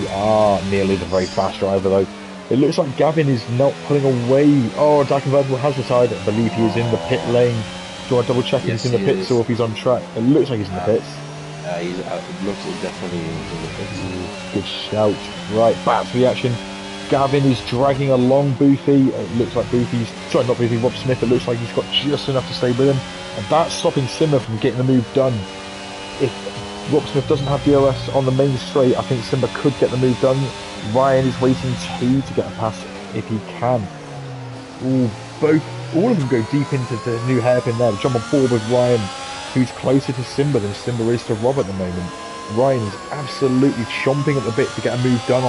Nearly the very fast driver though. It looks like Gavin is not pulling away. Oh, Dak Convertible has retired. I believe he is in the pit lane. Do you want to double check if he's in the pits or if he's on track? It looks like he's in the pits. It looks definitely in the pits. Good shout. Right, back to the action. Gavin is dragging along Boofy. It looks like Rob Smith. It looks like he's got just enough to stay with him. And that's stopping Simba from getting the move done. If Rob Smith doesn't have DRS on the main straight, I think Simba could get the move done. Ryan is waiting too to get a pass if he can. All of them go deep into the new hairpin there. Jump on board with Ryan, who's closer to Simba than Simba is to Rob at the moment. Ryan is absolutely chomping at the bit to get a move done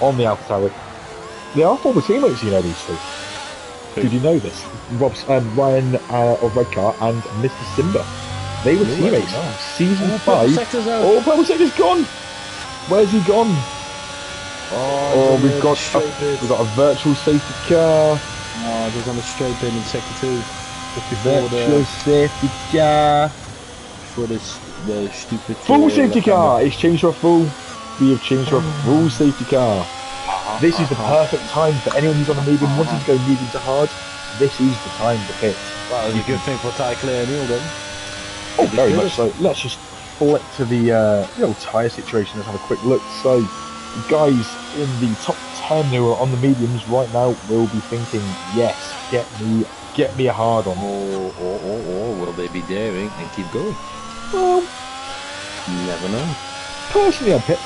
on the AlphaTauri. They are former teammates, these two. Did you know this? Ryan of Red Car and Mr. Simba. They were teammates. Season 5. Purple Sector's gone. Where's he gone? We've got a virtual safety car. It was on the straight bin in Sector 2. Virtual safety car. For the stupid... Full safety car! It's changed to a full... We have changed to a full safety car. This is the perfect time for anyone who's on the medium wanting to go medium to hard. This is the time to pit. Well, it's a good thing for Ty Claire Neil then. Oh, very much so. Let's just flick to the old tyre situation. Let's have a quick look. So, guys in the top 10 who are on the mediums right now will be thinking, yes, get me a hard on. Or will they be daring and keep going? Well, you never know. Personally, I'd pit.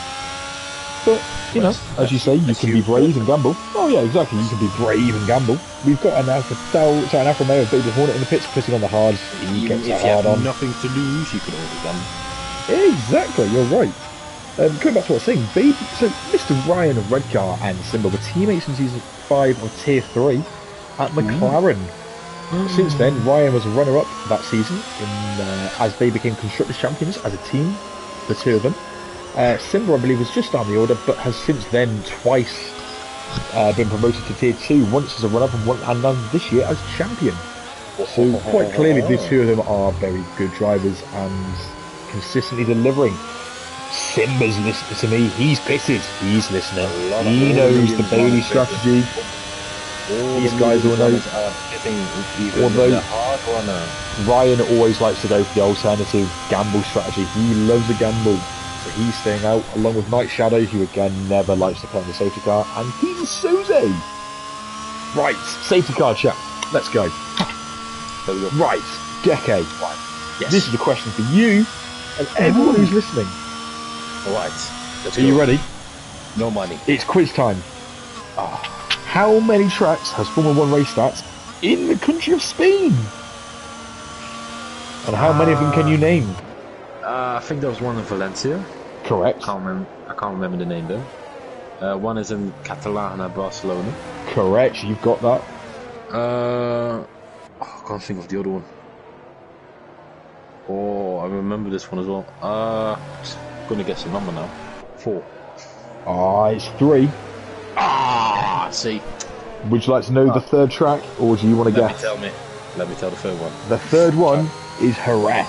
But, you know, as you say, you can be brave and gamble. Oh yeah, exactly, you can be brave and gamble. We've got an Alfa Romeo Baby Hornet in the pits, putting on the hards. He Even gets if that you hard have on. nothing to lose, you can always gamble. Exactly, you're right. Going back to what I was saying, so Mr. Ryan of Redcar and Simba were teammates in Season 5 of Tier 3 at McLaren. Since then, Ryan was a runner-up that season as they became Constructors Champions as a team, the two of them. Simba, I believe, was just down the order, but has since then twice been promoted to Tier 2, once as a runner-up and now this year as champion. So quite clearly the two of them are very good drivers and consistently delivering. Simba's listening to me, he's pitted, he's listening, he knows the Bailey strategy. These guys all know. Although Ryan always likes to go for the alternative gamble strategy, he loves a gamble. So he's staying out, along with Night Shadow, who again never likes to play on the safety car, and he's Suze. Right, safety car chat. Let's go. Right, Gecko. Yes. This is a question for you and everyone who's listening. Alright. Are you ready? No money. It's quiz time. How many tracks has Formula 1 race stats in the country of Spain? And how many of them can you name? I think there was one in Valencia. Correct. I can't remember the name though. One is in Catalana, Barcelona. Correct, you've got that. I can't think of the other one. Oh, I remember this one as well. Gonna guess the number now. 4. It's 3. See. Would you like to know the third track, or do you want to guess? Let me tell the third one. The third one is Jerez.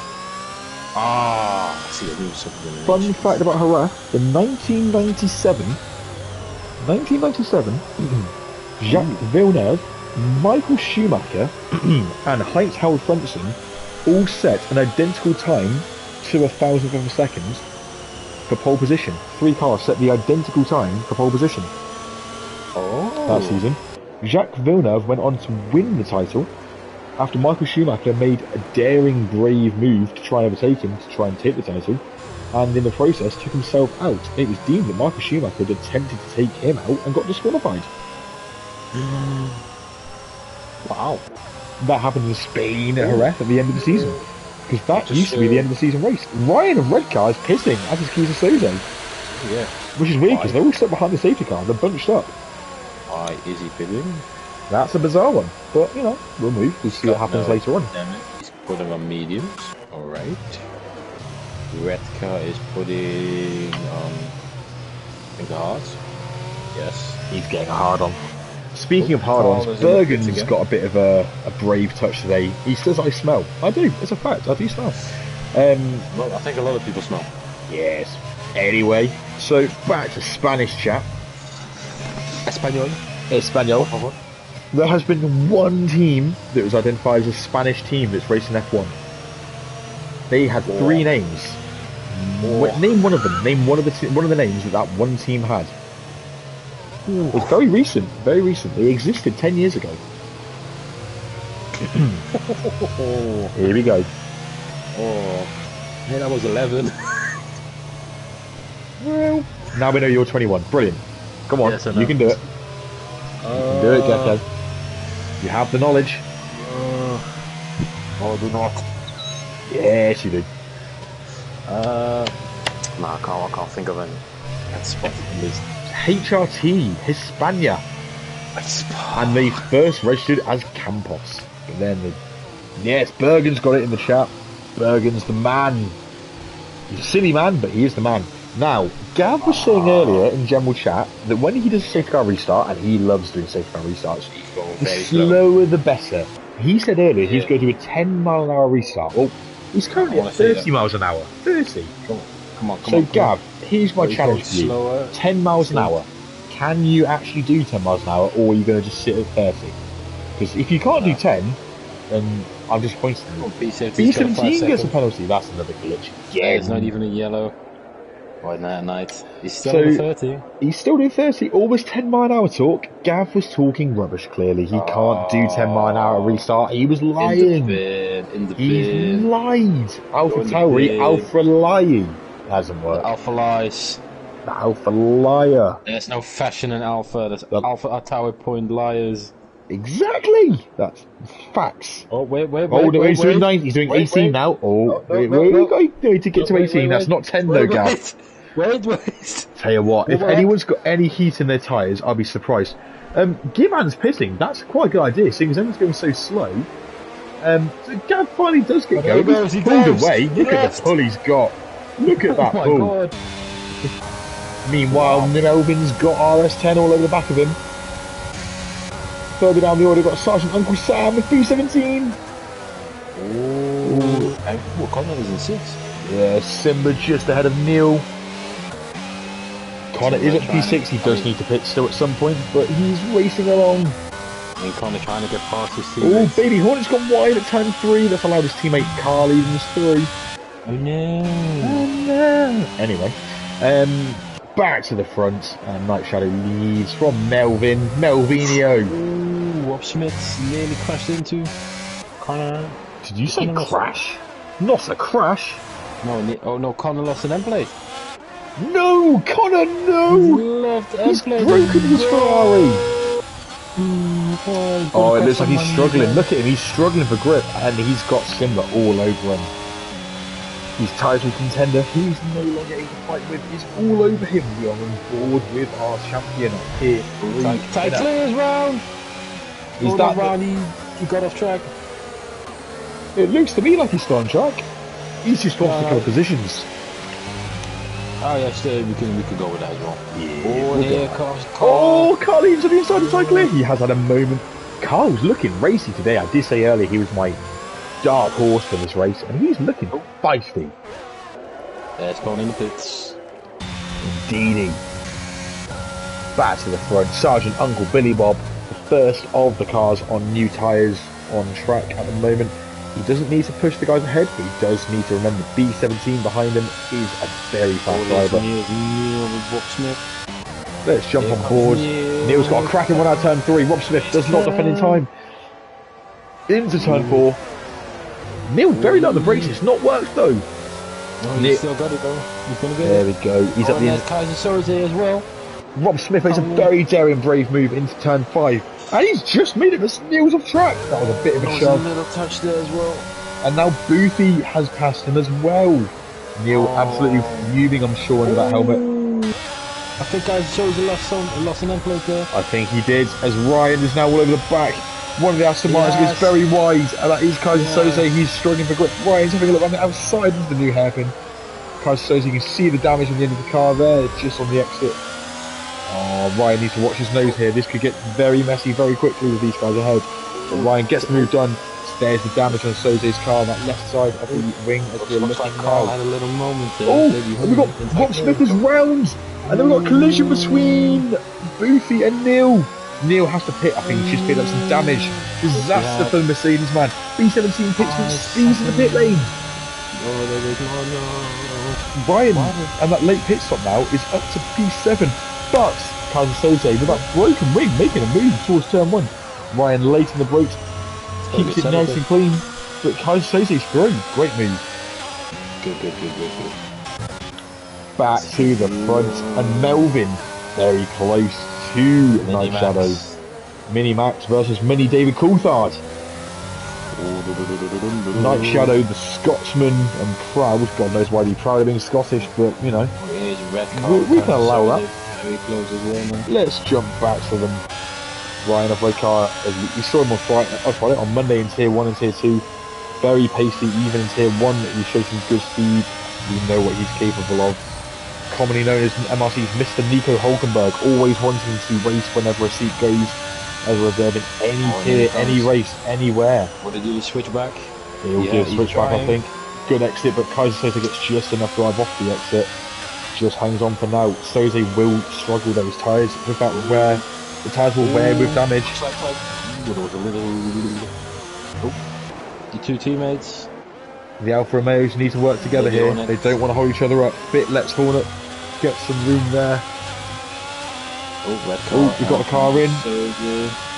See, I knew something. Fun fact about Jerez: in 1997, Jacques Villeneuve, Michael Schumacher, and Heinz-Harald Frentzen all set an identical time to a thousandth of a second for pole position. 3 cars set the identical time for pole position. That season. Jacques Villeneuve went on to win the title after Michael Schumacher made a daring, brave move to try and overtake him to try and take the title, and in the process took himself out. It was deemed that Michael Schumacher had attempted to take him out and got disqualified. Wow. That happened in Spain at Jerez at the end of the season. Because that used to be the end of the season race. Ryan of Redcar is pissing, as is Kisa Soze. Yeah. Which is weird, because they're all stuck behind the safety car. They're bunched up. Why is he bidding? That's a bizarre one. But, you know, we'll move. We'll see what happens later on. Damn it. He's putting on mediums. Alright. Red car is putting on... I think the hards. Yes. He's getting a hard on. Speaking of hard-ons, Bergen's got a bit of a brave touch today. He says, I smell. I do. It's a fact. I do smell. Well, I think a lot of people smell. Yes. Anyway, so back to Spanish chat. Espanol. There has been one team that was identified as a Spanish team that's racing F1. They had 3 names. Name one of them. Name one of the names that one team had. It was very recent. Very recent. They existed 10 years ago. Here we go. Man, I was 11. Well, now we know you're 21. Brilliant. Come on, yes, you can do it. You can do it, Gecko. You have the knowledge. I do not. Yes, you do. No, I can't think of any. That's spotted on this. HRT, Hispania. And they first registered as Campos. But then, yes, Bergen's got it in the chat. Bergen's the man. He's a silly man, but he is the man. Now, Gav was saying earlier in general chat that when he does a safety car restart, and he loves doing safety car restarts, the slower the better. He said earlier he's going to do a 10-mile-an-hour restart. Well, he's currently at 30 miles an hour. 30. Come on. So, Gav, here's my challenge for you. Slower. 10 miles an hour. Can you actually do 10 miles an hour, or are you going to just sit at 30? Because if you can't do 10, then I'm just pointing you. B17 gets a penalty. That's another glitch. Yeah, it's not even a yellow. Why not night? He's still doing 30. He's still doing 30. Always 10 mile an hour talk. Gav was talking rubbish, clearly. He can't do 10 mile an hour restart. He was lying. In the He's lied. Alpha Tauri, Alpha lying. Hasn't worked. Alpha lies. The Alpha liar. There's no fashion in Alpha. There's Alpha are tower point liars. Exactly. That's facts. Oh wait, He's doing 9. He's doing 18 now. Oh, wait, wait, to get to 18. That's not 10 though, Gav. Wait. Tell you what, if anyone's got any heat in their tyres, I'll be surprised. Givan's pitting. That's quite a good idea, seeing as everyone's going so slow. So Gav finally does get going. He's pulled away. Look at the pull he's got. Look at that pull. God. Meanwhile, Melvin's got RS10 all over the back of him. Further down the order, got Sergeant Uncle Sam with P17. What Connor is in 6? Yeah, Simba just ahead of Neil. Connor is at P6. He does need to pit still at some point, but he's racing along. And Connor trying to get past his Oh, teammates. Baby Hornet's gone wide at turn 3. That's allowed his teammate Carl Evans through. Oh no. Oh no. Anyway, back to the front, and Night Shadow leads from Melvinio. Ooh, Rob Smith's nearly crashed into Connor. Did you say crash? Not a crash. No, Connor lost an end plate. No, Connor, no! He's broken his Ferrari. Oh, it looks like he's struggling. Look at him, he's struggling for grip, and he's got Simba all over him. His title contender, who's no longer able to fight with, is all over him. We are on board with our champion here. Tight clears round. Is that round? He got off track. It looks to me like he's still on track. He's just lost a couple of positions. Oh yes, we can go with that as well. Yeah, oh, here comes Carl. Oh, Carl Evans on the inside of the cycling. He has had a moment. Carl's looking racy today. I did say earlier he was my dark horse for this race, and he's looking feisty. There's going in the pits. Indeedy. Back to the front. Sergeant Uncle Billy Bob, the first of the cars on new tyres on track at the moment. He doesn't need to push the guys ahead, but he does need to remember B17 behind him is a very fast driver. Let's jump on board. Neil's got a cracking one out of turn 3. Rob Smith does not defend in time. Into turn 4. Neil very low on the brakes. It's not worked though. No, he's still got it though. He's gonna get there we go. He's at the end. Kaiser Soze as well. Rob Smith makes a very daring, brave move into turn 5. And he's just made it as Neil's off track. That was a bit of a shove. A little touch there as well. And now Boothie has passed him as well. Neil absolutely fuming, I'm sure, under that helmet. I think Kaiser Soze lost an end plate there. I think he did, as Ryan is now all over the back. One of the Aston Martins gets very wide, and that is Kaiser Soze. He's struggling for grip. Ryan's having a look on the outside of the new hairpin. Kaiser Soze, you can see the damage on the end of the car there, just on the exit. Oh, Ryan needs to watch his nose here. This could get very messy very quickly with these guys ahead. But Ryan gets the move done. There's the damage on Soze's car on that left side of the wing as we're looking now. Had a little moment there. Oh, and we've got Rob Smith as round. And then we've got a collision between Boothie and Neil. Neil has to pit. I think he's just picked up some damage. Disaster for the Mercedes man. B17 pits with speeds in the pit lane. Ryan and that late pit stop now is up to P7. But Kaiser Soze with that broken wing making a move towards turn 1. Ryan late in the brakes keeps it nice and clean. But Kaiser Soze's through. Great move. Good. Back to the front, and Melvin very close to Night Shadow. Mini Max versus Mini David Coulthard. Night Shadow, the Scotsman, and proud. God knows why he's proud of being Scottish, but you know, we can allow that. Let's jump back to them. Ryan off road car, as we saw him on Friday, on Monday in Tier 1 and Tier 2. Very pasty, even in Tier 1, he showed some good speed. We know what he's capable of. Commonly known as MRC's Mr. Nico Hulkenberg, always wanting to race whenever a seat goes, as a reserve in any tier, any race, anywhere. What did he switch back? He'll do a switch back, I think. Good exit, but Kaiser Soze gets just enough drive off the exit. Just hangs on for now. Soze will struggle those tyres with that wear. The tyres will wear with damage. The two teammates. The Alfa Romeos need to work together here. They don't want to hold each other up. Bit Let's Hornet get some room there. Oh, we've got a car in.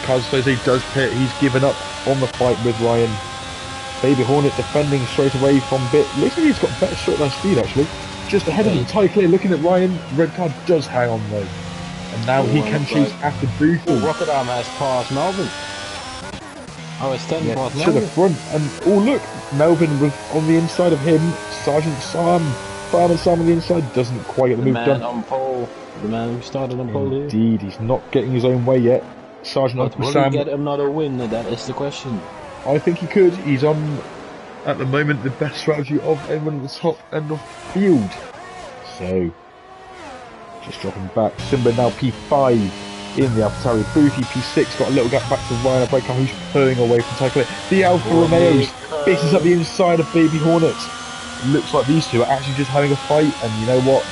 Kaiser Soze does pit. He's given up on the fight with Ryan. Baby Hornet defending straight away from Bit. Looks like he's got better straight line speed actually. Just ahead of him, Ty Clear looking at Ryan. Red car does hang on though. And now he can chase after Boothby. Rotterdam has passed Melbourne. Oh, it's 10 past to Melbourne. the front. And oh look, Melbourne was on the inside of him. Sergeant Sam, Fireman Sam on the inside, doesn't quite get the move done. On pole. The man who started on pole here. Indeed, he's not getting his own way yet. Sergeant Uncle Sam. Will he get another win? That is the question. I think he could. He's on, at the moment, the best strategy of anyone at the top end of the field. So, just dropping back. Simba now P5 in the AlphaTauri. Boothby P6 got a little gap back to Ryan Breaker, who's pulling away from Ty Clear. The Alfa Romeos faces up the inside of Baby Hornet. Looks like these two are actually just having a fight, and you know what?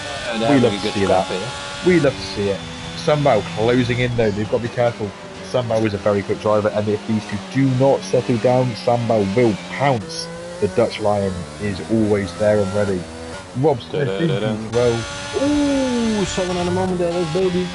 We love to see that. We love to see it. Sambao closing in though, they've got to be careful. Sambao is a very quick driver, and if these two do not settle down, Sambao will pounce. The Dutch Lion is always there and ready. Rob's well. Ooh, someone at a moment there, baby.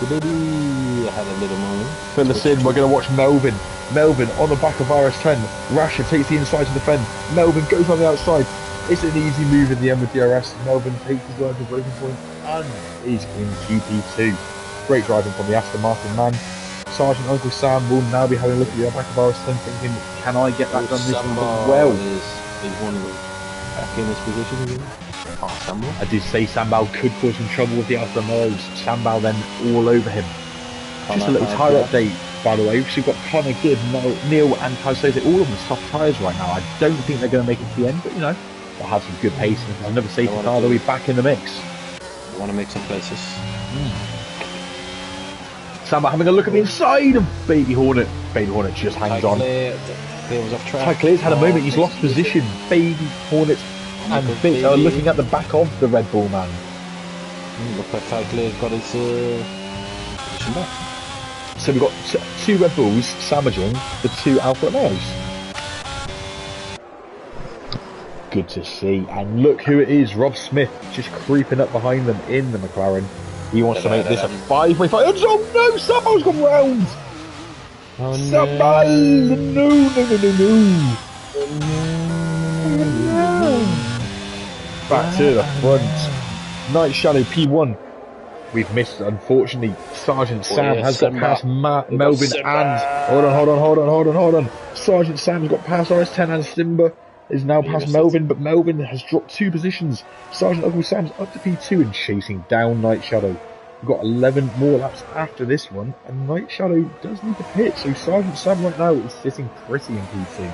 The baby had a little moment. Fill us in, we're going to watch Melvin. Melvin on the back of RS10. Rasher takes the inside to defend. Melvin goes on the outside. It's an easy move in the end with the RS. Melvin takes his line to breaking point and is in GP2. Great driving from the Aston Martin man. Sergeant Uncle Sam will now be having a look at the back of RS10 thinking, can I get that done this one as well? Is one of them back in this position again? Oh, I did say Sambao could cause some trouble with the Alfa Romeos. Sambao then all over him. Just a little tyre update, by the way. We've got Connor, Gibb, Neil and Kaisote, all of them soft tyres right now. I don't think they're going to make it to the end, but you know, they'll have some good pace, and if there's another safety car, they'll be back in the mix. I want to make some places. Sambao having a look at the inside of Baby Hornet. Baby Hornet just hangs on. Clear was off track. Ty Clear's had a moment, he's lost position. Baby Hornet and Fitz are looking at the back of the Red Bull man. Looks like Ty Clear's got his position back. So we've got two Red Bulls sandwiching the two Alfa Romeos. Good to see. And look who it is, Rob Smith, just creeping up behind them in the McLaren. He wants to make this a five-way fight. Oh no, Sambo's gone round! Oh no! No. Back to the front. Night Shadow P1. We've missed, unfortunately. Sergeant Sam has got past Melvin and... Hold on. Sergeant Sam's got past RS10 and Simba is now past Melvin, but Melvin has dropped 2 positions. Sergeant Uncle Sam's up to P2 and chasing down Night Shadow. We've got 11 more laps after this one, and Night Shadow does need to pit, so Sergeant Sam right now is sitting pretty in P2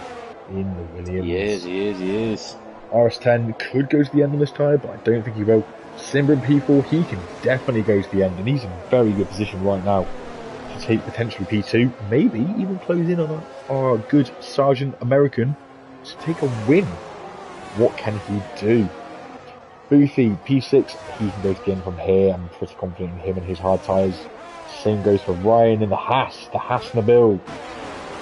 in the Williams. He is. RS10 could go to the end of this tyre, but I don't think he will. Simba in P4, he can definitely go to the end, and he's in a very good position right now to take potentially P2, maybe even close in on our good Sergeant American to take a win. What can he do? Boothby, P6, he can go to the end from here. I'm pretty confident in him and his hard tyres. Same goes for Ryan in the Haas Nabil.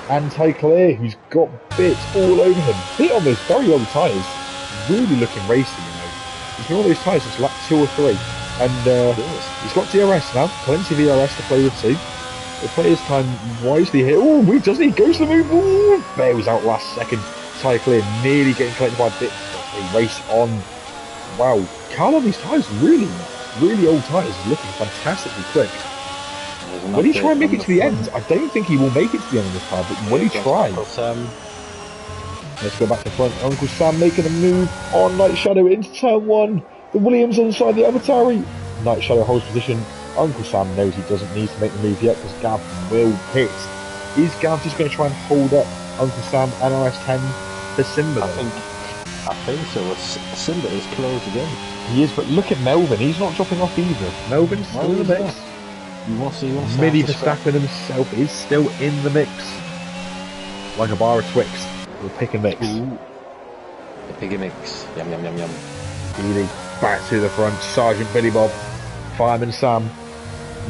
And Ty Clear, who's got bits all over him. Bit on those very old tyres, really looking racy, you know. He's been on those tyres since lap 2 or 3. And he's got DRS now, plenty of DRS to play with too. He'll play his time wisely here. Oh, he doesn't, he goes to the move. Ooh, bails out last second. Ty Clear nearly getting collected by bits. They race on. Wow, Carl on these tyres, really old tyres, looking fantastically quick. Will he try and make it to the end? I don't think he will make it to the end of this car, but will he try? Let's go back to front. Uncle Sam making a move on Night Shadow into turn 1. The Williams inside the AlphaTauri. Night Shadow holds position. Uncle Sam knows he doesn't need to make the move yet because Gav will pit. Is Gav just going to try and hold up Uncle Sam and RS10 for Simba? I think so. Simba is close again. He is, but look at Melvin. He's not dropping off either. Melvin's still in the mix. Mini Verstappen himself is still in the mix. Like a bar of Twix. We'll pick and mix. Ooh. The piggy mix. Yum yum yum yum. Easy. Back to the front. Sergeant Billy Bob. Fireman Sam.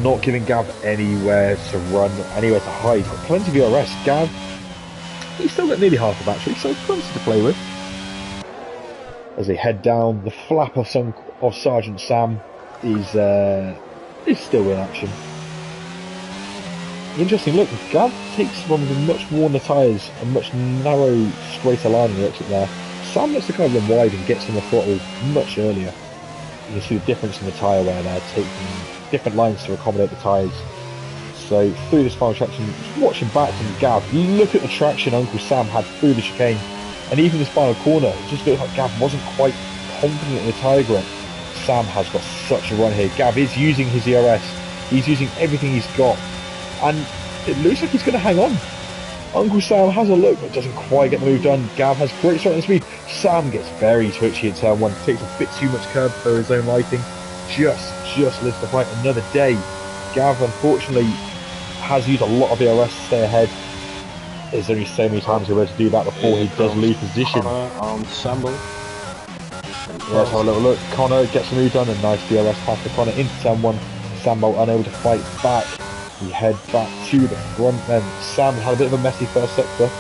Not giving Gav anywhere to run, anywhere to hide. Got plenty of ERS. Gav, he's still got nearly half a battery, so plenty to play with. As they head down, the flap of Sergeant Sam is still in action. Interesting look, Gav takes one of the much worn tyres, a much narrow, straighter line in the exit there. Sam lets the car run wide and gets on the throttle much earlier. You can see the difference in the tyre wear there, taking different lines to accommodate the tyres. So through this final traction, watching back from Gav, look at the traction Uncle Sam had through the chicane. And even this final corner, it just looked like Gav wasn't quite confident in the tyre grip. Sam has got such a run here. Gav is using his ERS. He's using everything he's got. And it looks like he's going to hang on. Uncle Sam has a look, but doesn't quite get the move done. Gav has great start and speed. Sam gets very twitchy at turn 1. Takes a bit too much curb for his own liking. Just lives to fight another day. Gav, unfortunately, has used a lot of ERS to stay ahead. There's only so many times he'll be able to do that before he does lose position. Sambo. Let's have a little look. Connor gets the move done. A nice DRS pass for Connor into turn 1. Sambo unable to fight back. We head back to the front then. Sam had a bit of a messy first sector.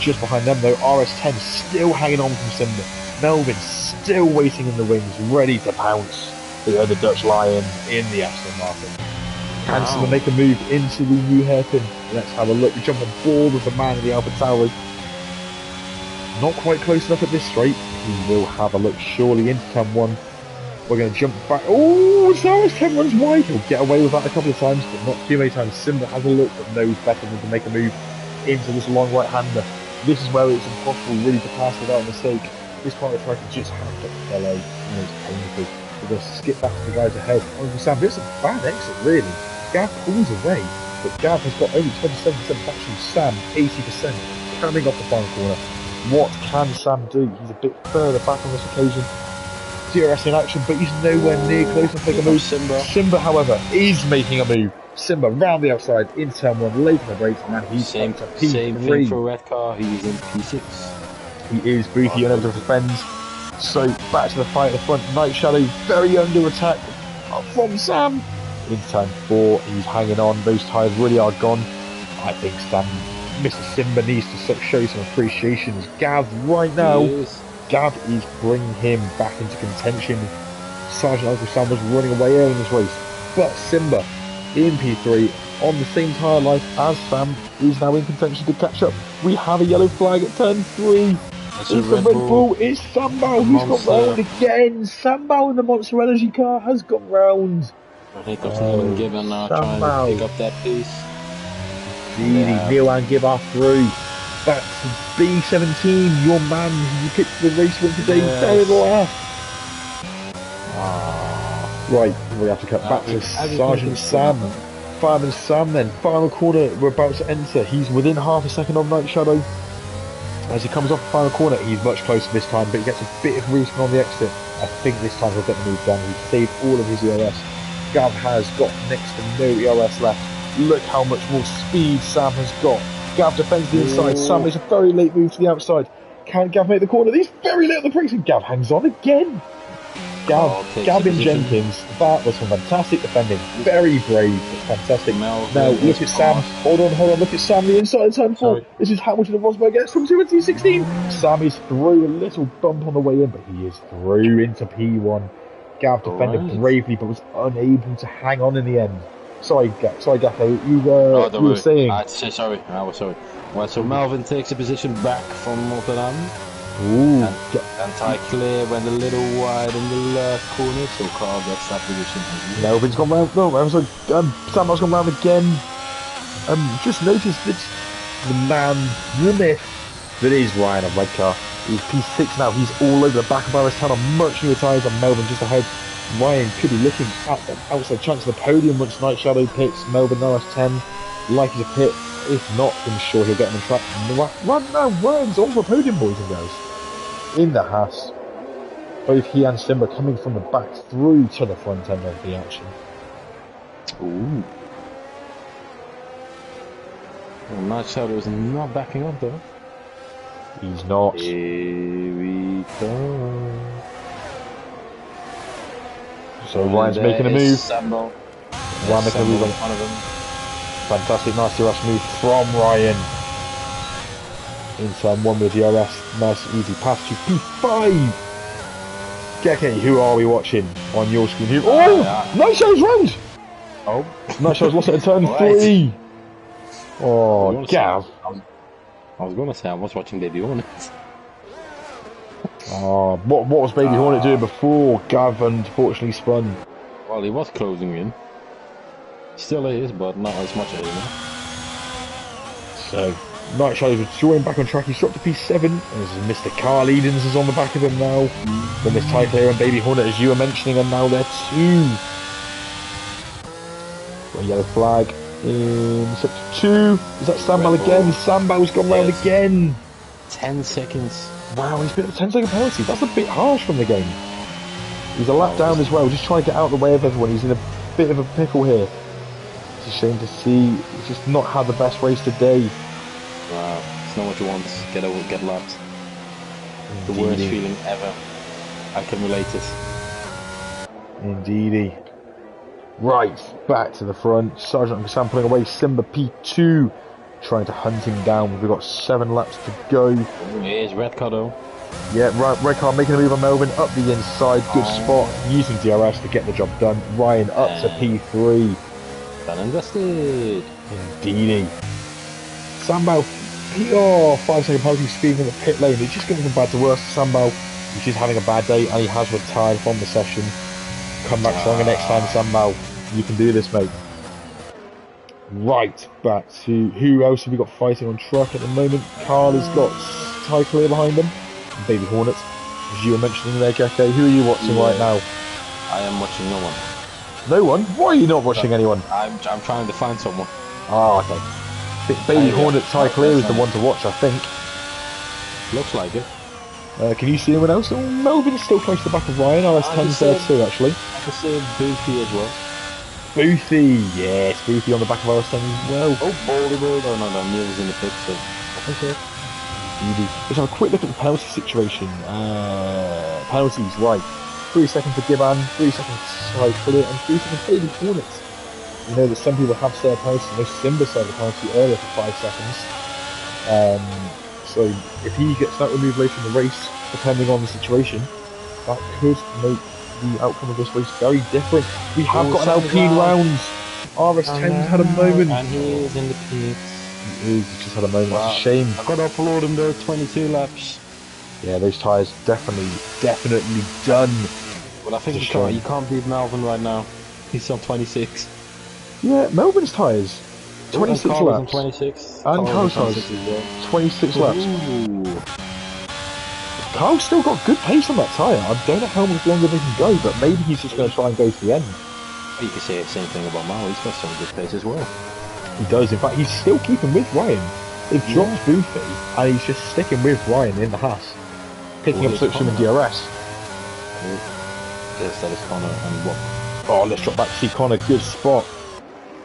Just behind them though, RS10 still hanging on from Simba. Melvin still waiting in the wings, ready to pounce the other Dutch Lion in the Aston Martin. Can Simba make a move into the new hairpin? Let's have a look. We jump on board with the man in the Alpha Tauri. Not quite close enough at this straight. We will have a look surely into turn 1. We're going to jump back. Oh, RS10 runs wide. He'll get away with that a couple of times, but not too many times. Simba has a look, but knows better than to make a move into this long right-hander. This is where it's impossible really to pass without a mistake. This part of the track is just have to follow, and it's painful. We're going to skip back to the guys ahead. Uncle Sam, it's a bad exit, really. Gav pulls away, but Gav has got only 27% traction. Sam, 80%, coming off the final corner. What can Sam do? He's a bit further back on this occasion. DRS in action, but he's nowhere near close enough to make a move. Simba, however, is making a move. Simba round the outside into turn 1, late on the brakes, and he's same P3. Same thing for red car, he's in P6. He is Boothie unable to defend. So back to the fight at the front. Night Shadow very under attack from Sam. Into turn 4, he's hanging on. Those tyres really are gone. I think Sam, Mr. Simba needs to show some appreciation. Gav right now. Gav is bringing him back into contention. Sergeant Uncle Sam was running away early in this race, but Simba in P3 on the same tyre life as Sam is now in contention to catch up. We have a yellow flag at turn 3. It's the Red Bull. It's Sambo who's got round again. Sambo in the Monster Energy car has got round. I think I've even given trying to pick up that piece. Really, Neil and give our through. Back to B17, your man who you picked for the race win today, Darren Law. Right, we have to cut back to Sergeant Sam. Fireman Sam then, final corner we're about to enter. He's within half a second of Night Shadow. As he comes off the final corner, he's much closer this time, but he gets a bit of reason on the exit. I think this time he'll get the move done. He's saved all of his ERS. Gav has got next to no ERS left. Look how much more speed Sam has got. Gav defends the inside. Sam makes a very late move to the outside. Can Gav make the corner? He's very late on the brakes, and Gav hangs on again. Gavin Jenkins, that was some fantastic defending. Very brave, but fantastic. Now, look at Sam. Hold on. Look at Sam, the inside of turn 4. This is Hamilton and Rosberg gets from 2016. Sam is through, a little bump on the way in, but he is through into P1. Gav defended bravely, but was unable to hang on in the end. Sorry, Gaffer, you were saying... I was sorry. Right, so Melvin takes a position back from Rotterdam. Ooh. And tie clear when a little wide in the left corner, so Carl gets that position. Melvin's gone round. No, Sam's gone round again. Just noticed that the man, the myth, that is Ryan of Red Car. He's P6 now. He's all over the back of RS10 on much newer tyres, and Melvin just ahead. Ryan could be looking at the outside chance of the podium once Night Shadow pits. Melvin RS10 like he's a pit. If not, I'm sure he'll get on the track. Right now, Ryan's on for a podium, boys and girls. In the Haas. Both he and Simba coming from the back through to the front end of the action. Ooh. Well, Night Shadow is not backing up though. He's not. Here we go. So Ryan's making a move. Sambo. Ryan making a move on one of them. Fantastic, nice DRS move from Ryan. In turn 1 with DRS, nice easy pass to P5. Geke, who are we watching on your screen? Night Show's round! Oh. Night Show's lost it in turn 3. Oh, Gav. I was going to say I was watching Baby Hornets. Oh, what was Baby Hornet doing before Gav unfortunately spun? Well, he was closing in. Still is, but not as much anymore. So, Night Shadow's withdrawing back on track. He's dropped to P7. There's Mr. Carl Edens is on the back of him now. Then there's Tyclair and Baby Hornet, as you were mentioning, and now they're 2. Got a yellow flag in sector 2. Is that Sambal again? Sambal's gone round again. 10 seconds. Wow, he's been a 10-second penalty. That's a bit harsh from the game. He's a lap down as well, just trying to get out of the way of everyone. He's in a bit of a pickle here. It's a shame to see. He's just not had the best race today. Wow, it's not what you want. Get lapped. The worst feeling ever. I can relate it. Indeedy. Right, back to the front. Sergeant and Sam pulling away. Simba P2 trying to hunt him down. We've got 7 laps to go. Here's Red Car though. Yeah, right, Red Car making a move on Melvin up the inside. Good spot, using DRS to get the job done. Ryan up to P3. Done and dusted. Indeedy. Sambal, 5-second penalty speeding in the pit lane. It's just going from bad to worse. Sambal, he's just having a bad day and he has retired from the session. Come back stronger next time, Sambal. You can do this, mate. Right, back to who else have we got fighting on track at the moment? Carl has got Tyclair behind him. Baby Hornet, as you were mentioning there, Gecko. Who are you watching right now? I am watching no one. No one? Why are you not watching anyone? I'm trying to find someone. Oh, okay. I think Baby Hornet Tyclair is the one to watch, I think. Looks like it. Can you see anyone else? Oh, Melvin's still close to the back of Ryan. RS10's there too, actually. I can see Boofy as well. Boofy, yes, Boofy on the back of RS10 as well. Oh, Boulderberg. Oh no, Neil's in the pit, so. Okay. Let's have a quick look at the penalty situation. Penalties, right. 3 seconds for Gibbon, 3 seconds Tyclair, and 3 seconds Baby Hornet. You know that some people have served penalties. I know Simba served a penalty earlier for 5 seconds. So if he gets that removed later in the race, depending on the situation, that could make the outcome of this race very different. We have got an Alpine round. RS10's had a moment. And he is in the pits. He's just had a moment. Wow. That's a shame. I've got to applaud him though. 22 laps. Yeah, those tyres definitely done. Well, I think you can't beat Melvin right now. He's on 26. Yeah, Melvin's tyres. 26 laps. 26. And Carl's tyres. 26 laps. Ooh. Carl's still got good pace on that tyre. I don't know how much longer they can go, but maybe he's just going to try and go to the end. You can say the same thing about Mal. He's got some good pace as well. He does. In fact, he's still keeping with Ryan. They've dropped Boofy, and he's just sticking with Ryan in the Haas. Picking up Suction and DRS. Yes, that is Connor and what? Oh, let's drop back to see Connor. Good spot.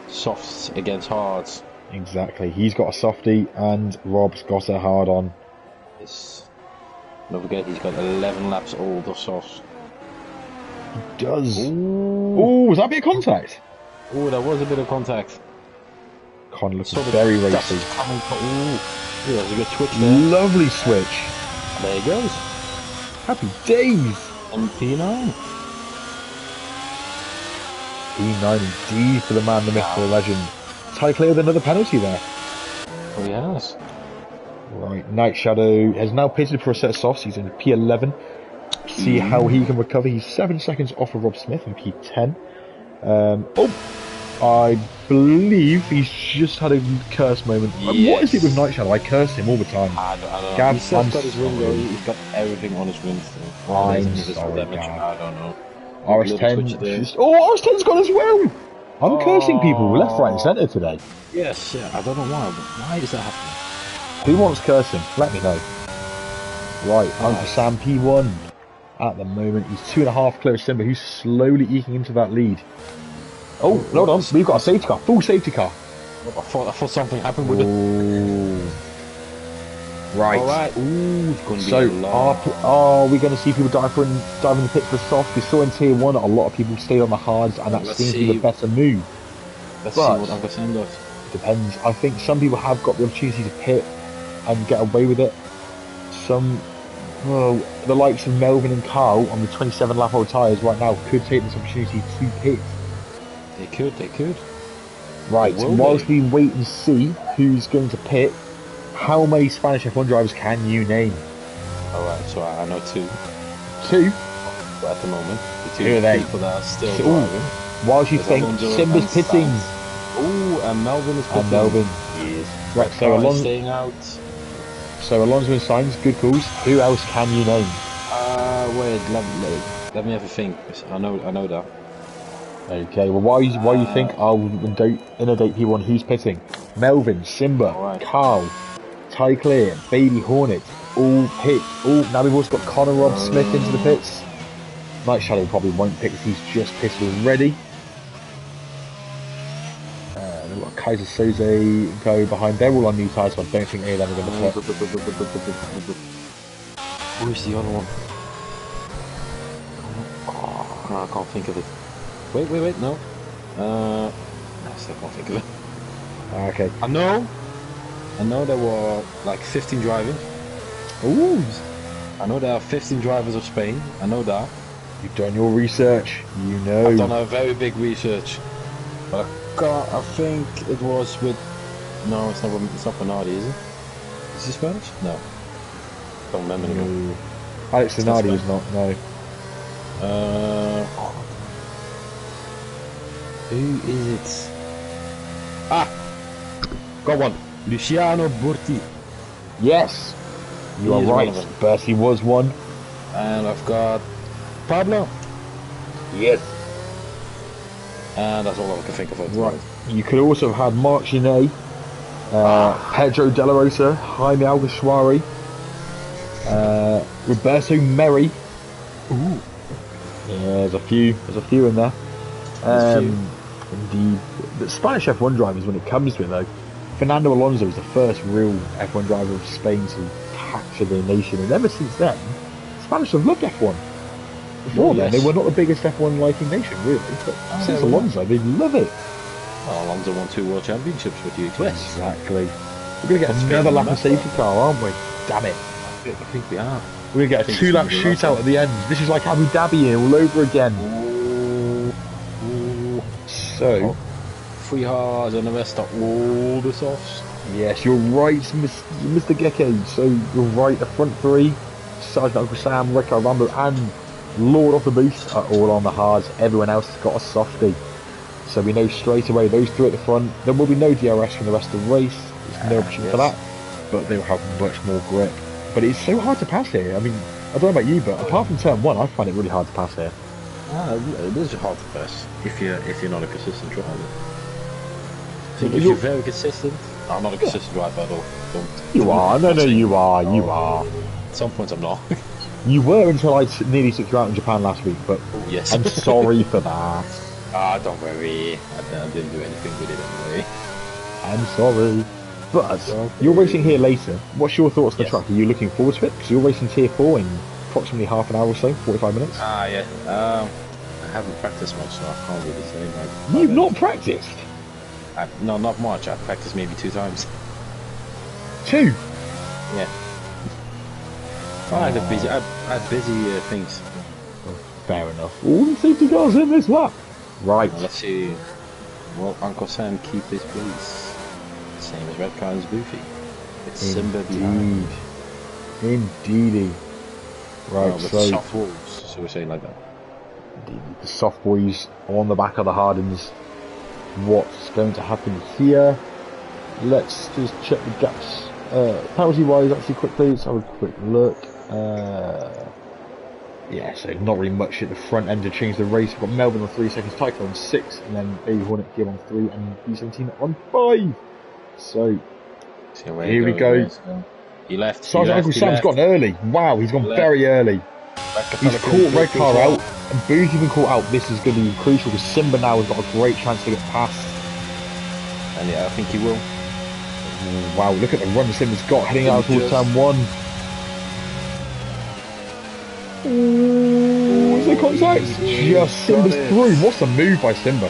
Softs against hards. Exactly. He's got a softie, and Rob's got a hard on. Yes. Don't forget, he's got 11 laps old of softs. He does. Ooh, was that a bit of contact? Oh, that was a bit of contact. Connor looks very racy. Ooh, that's a good switch there. Lovely switch. There he goes. Happy days. And P9. P9 indeed for the man, the myth, the legend. Tyclair with another penalty there. Oh, yes. Right, Night Shadow has now pitted for a set of softs. He's in P11. See how he can recover. He's 7 seconds off of Rob Smith in P10. I believe he's just had a curse moment. Yes. What is it with Night Shadow? I curse him all the time. I don't know. He's got his window. He's got everything on his window. I'm sorry, I don't know. RS10. Oh, RS10's gone as well. I'm cursing people left, right, and centre today. Yes, yeah. I don't know why, but why is that happening? Who wants cursing? Let me know. Right, Uncle Sam P1. At the moment, he's 2.5 clear of Simba, who's slowly eking into that lead. Oh, hold on, we've got a safety car, full safety car. I thought something happened with it. Right. Alright, ooh, it's going to be so are we going to see people dive in the pit for the soft? We saw in Tier 1 a lot of people stayed on the hards, and that seems to be the better move. Let's see what Uncle Sam does. Depends. I think some people have got the opportunity to pit and get away with it. Some, well, the likes of Melvin and Carl on the 27 lap old tyres right now could take this opportunity to pit. They could. Right, whilst we wait and see who's going to pit, how many Spanish F1 drivers can you name? Alright, so I know two. Two? But at the moment, the two Who are they? people that are still Ooh. driving. Whilst you There's think Alonso Simba's and pitting. Sainz. Ooh, and Melvin is pitting. And Melvin. Yes. Right, so Alonso Alonso, staying out. so Alonso and Sainz, good calls. Who else can you name? Wait, let me have a think. I know that. Okay, well, why you think I'll inundate people on who's pitting? Melvin, Simba, Right. Carl, Ty Clear, Baby Hornet, all pit. Now we've also got Connor Rob Smith into the pits. Night Shadow probably won't pick if he's just pitted already. We've got Kaiser Soze go behind. They're all on new tyres, so I don't think any of them are going to pit. Who's the other one? Oh, I can't think of it. Wait, no. I still can't think of it. Okay. I know there were like 15 driving. Ooh. I know there are 15 drivers of Spain. I know that. You've done your research. You know. I've done a very big research. But I think it was with... No, it's not Bernardi, is it? Is he Spanish? No. Don't remember anymore. Alex Zanardi is not, no. Who is it? Got one. Luciano Burti. Yes, you are right. Bertie was one. And I've got Pablo. Yes. And that's all I can think of. Right. You could also have had Mark Genet, Pedro De La Rosa, Jaime Alguersuari, Roberto Merri. Ooh. Yeah, there's a few in there. Indeed. The Spanish F1 drivers, when it comes to it though, Fernando Alonso is the first real F1 driver of Spain to capture the nation, and ever since then, Spanish have loved F1. Before then, they were not the biggest F1 liking nation, really, but since Alonso, they love it. Well, Alonso won 2 World Championships with you. Exactly. We're going to get another lap of safety car, aren't we? Damn it. I think we are. We're going to get a 2-lap shootout at the end. This is like Abu Dhabi all over again. Ooh. So... 3 hards and the rest are all the softs. Yes, you're right, Mr. Gecko. So you're right, the front 3, Sergeant Uncle Sam, Rico Rambo and Lord of the Beast are all on the hards. Everyone else has got a softie. So we know straight away those 3 at the front. There will be no DRS from the rest of the race. There's no option for that. But they'll have much more grip. But it's so hard to pass here. I mean, I don't know about you, but apart from turn 1, I find it really hard to pass here. It is hard to pass if you're not a consistent driver. I think if you're very consistent, I'm not a consistent driver at all. You are. No, you are. You are. At some points I'm not. You were until I nearly took you out in Japan last week, but yes. I'm sorry for that. Don't worry. I didn't do anything with it anyway. I'm sorry. But you're racing here later. What's your thoughts on the track? Are you looking forward to it? Because you're racing Tier 4 in approximately half an hour or so, 45 minutes. Yeah. I haven't practiced much, so I can't really say. You've not practiced? No, not much. I've practiced maybe 2 times. 2? Yeah. I had busy things. Fair enough. All the safety cars in this lap. Right. Let's see. Will Uncle Sam keep his place? Same as Red Car's Goofy. It's Simba behind. Indeedy. Right, with so soft walls, so we're saying like that. Indeed. The soft boys on the back of the Hardens. What's going to happen here? Let's just check the gaps. Penalty wise, actually quickly, let's have a quick look. Yeah, so not really much at the front end to change the race. We've got Melbourne on 3 seconds, Tycho on 6, and then Baby Hornet here on 3, and B17 on 5. So, here we go. He left. Sergeant Uncle Sam's gone early. Wow, he's gone very early. He's caught Red Car out, and Boo's even caught out. This is going to be crucial because Simba now has got a great chance to get past. And yeah, I think he will. Wow, look at the run Simba's got heading out towards turn 1. Is there contact? Just Simba's through. What's the move by Simba?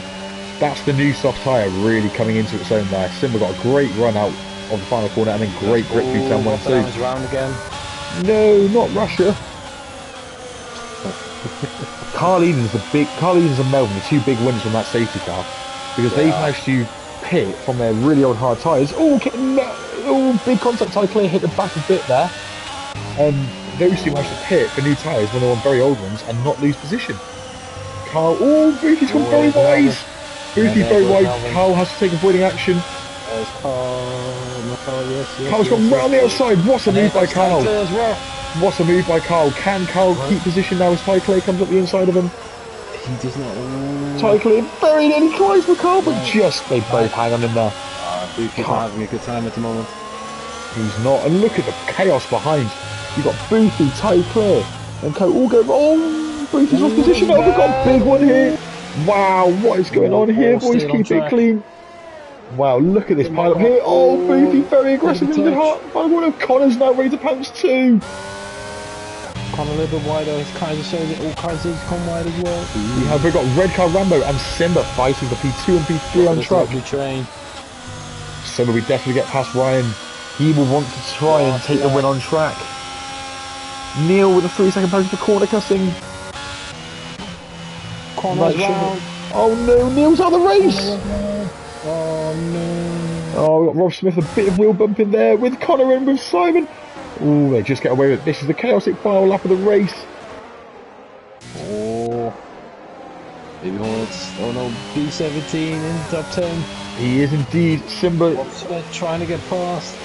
That's the new soft tyre really coming into its own there. Simba got a great run out of the final corner and then great grip through turn 1 and 2. Round again. No, not Russia. Carl Edens and Melvin, the 2 big winners from that safety car, because they've managed to pit from their really old hard tyres. Big contact tyre clear, hit the back a bit there. those two managed to pit for new tyres when they were on very old ones and not lose position. Carl, Boothie's gone very wide. Boothie very wide. Carl has to take avoiding action. Carl's gone round the outside. What a move by Carl. What a move by Carl. Can Carl keep position now as Ty Clay comes up the inside of him? He does not. Ty Clay very nearly close for Carl, but just they both hang on in there. Boothy's not having a good time at the moment. He's not. And look at the chaos behind. You've got Boothie, Ty Clay, and Carl all go. Boothie's lost position. Oh, we've got a big one here. Wow, what is going on here, boys? Keep it clean. Wow, look at this pile up here. Oh, Boothie very aggressive in the heart. By one of Connor's now ready to pounce too. Connor a little bit wider. His Kaiser shows it. All Kaiser's come wide as well. We've got Red Car Rambo and Simba fighting for P2 and P3 on track. Simba, we definitely get past Ryan. He will want to try and take the win on track. Neil with a 3-second penalty for corner cussing. Connor's round. Oh no, Neil's out of the race. Oh no. Oh, we've got Rob Smith, a bit of wheel bump in there with Connor and with Simon. Oh, they just get away with it. This is the chaotic final lap of the race. Oh, Baby Hornets. Oh no, B17 in top 10. He is indeed. Simba Rob Smith trying to get past.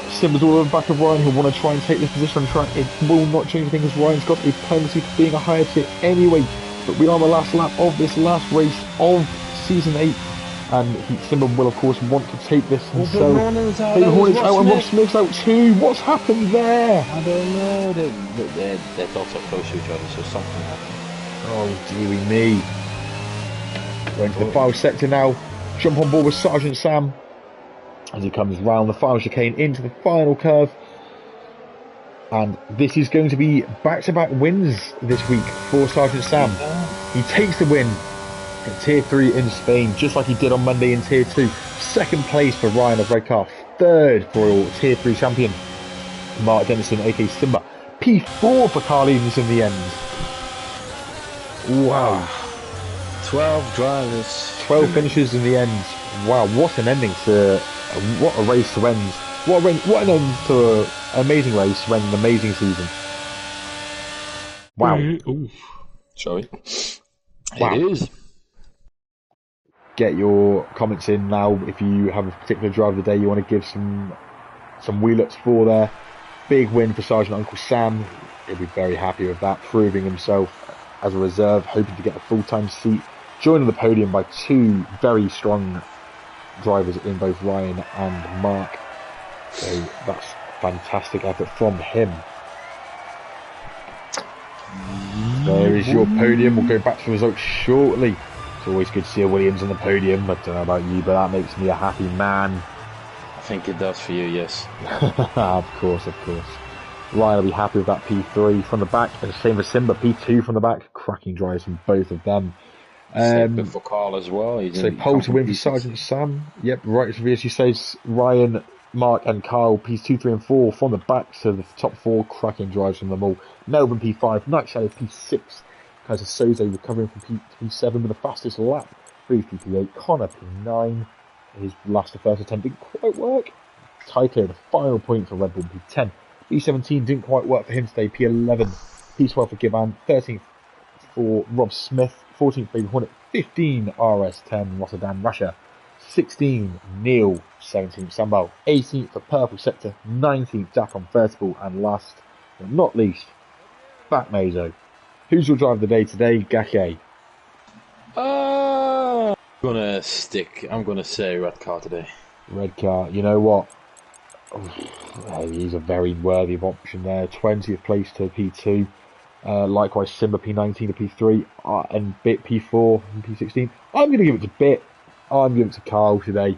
Simba's all over the back of Ryan. He'll want to try and take this position on track. It will not change anything as Ryan's got a penalty for being a higher tier anyway. But we are on the last lap of this last race of Season 8. And Simba will, of course, want to take this himself. Baby Hornet's out and Rob Smith's out too. What's happened there? I don't know. Their dogs are close to each other, so something happened. Oh, dearie me. Going to the final sector now. Jump on board with Sergeant Sam as he comes round the final chicane into the final curve. And this is going to be back-to-back wins this week for Sergeant Sam. He takes the win in Tier 3 in Spain, just like he did on Monday in Tier 2. Second place for Ryan of Red Car. Third for Tier 3 champion Mark Dennison, aka Simba. P4 for Carl Edens in the end. Wow. 12 drivers. 12 finishes in the end. Wow, what an ending to... what a race to end. What an end to an amazing race to end an amazing season. Wow. Ooh. Sorry. Wow. It is. Get your comments in now if you have a particular driver of the day you want to give some wheel-ups for there. Big win for Sergeant Uncle Sam. He'll be very happy with that, proving himself as a reserve, hoping to get a full-time seat. Joined on the podium by two very strong drivers in both Ryan and Mark. So that's fantastic effort from him. There is your podium. We'll go back to the results shortly. It's always good to see a Williams on the podium. I don't know about you, but that makes me a happy man. I think it does for you, yes. Of course. Ryan will be happy with that P3 from the back, and same for Simba, P2 from the back. Cracking drives from both of them. Same for Carl as well. So pole to win for Sergeant Sam. Yep, right as you say, Ryan, Mark and Kyle, P2, 3 and 4 from the back to the top 4. Cracking drives from them all. Melbourne P5, Night Shadow P6. Kaiser Soze recovering from P7 with the fastest lap. Booth P8, Connor P9. His last to first attempt didn't quite work. Tyco, the final point for Red Bull P10. B17 didn't quite work for him today. P11, P12 for Gibbon. 13th for Rob Smith. 14th Baby Hornet. 15 RS10 Rotterdam Russia. 16 Neil. 17th Sambal. 18th for Purple Sector. 19th Jack on Vertical. And last but not least, Back Mazo. Who's your driver of the day today? Gake. I'm gonna say Red Car today. Red Car. You know what? He's a very worthy option there. 20th place to P2. Likewise, Simba P19 to P3. And Bit P4 and P16. I'm going to give it to Bit. I'm giving it to Carl today.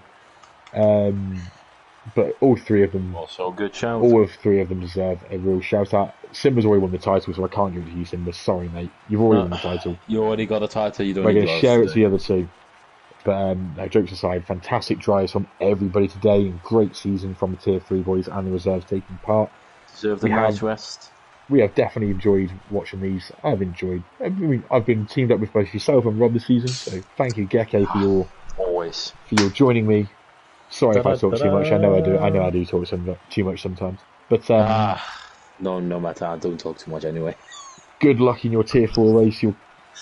But all three of them... Also a good shout. All of three of them deserve a real shout out. Simba's already won the title, so I can't give it to you, Simba. Sorry, mate. You've already won the title. You already got a title. You don't We're need going to share it to the other two. But no, jokes aside, fantastic drives from everybody today, and great season from the Tier 3 boys and the reserves taking part. Deserve the nice rest. We have definitely enjoyed watching these. I've been teamed up with both yourself and Rob this season, so thank you, Geke, for your joining me. Sorry if I talk too much. I know I do talk too much sometimes. But No, no matter. I don't talk too much anyway. Good luck in your Tier 4 race. You're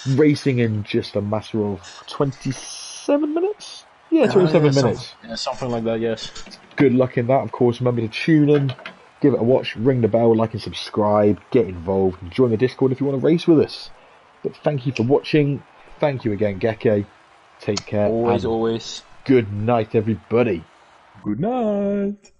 racing in just a matter of 27 minutes? Yeah, 27 minutes. Something like that, yes. Good luck in that. Of course, remember to tune in, give it a watch, ring the bell, like and subscribe, get involved, and join the Discord if you want to race with us. But thank you for watching. Thank you again, Geke. Take care. Always. Good night, everybody. Good night.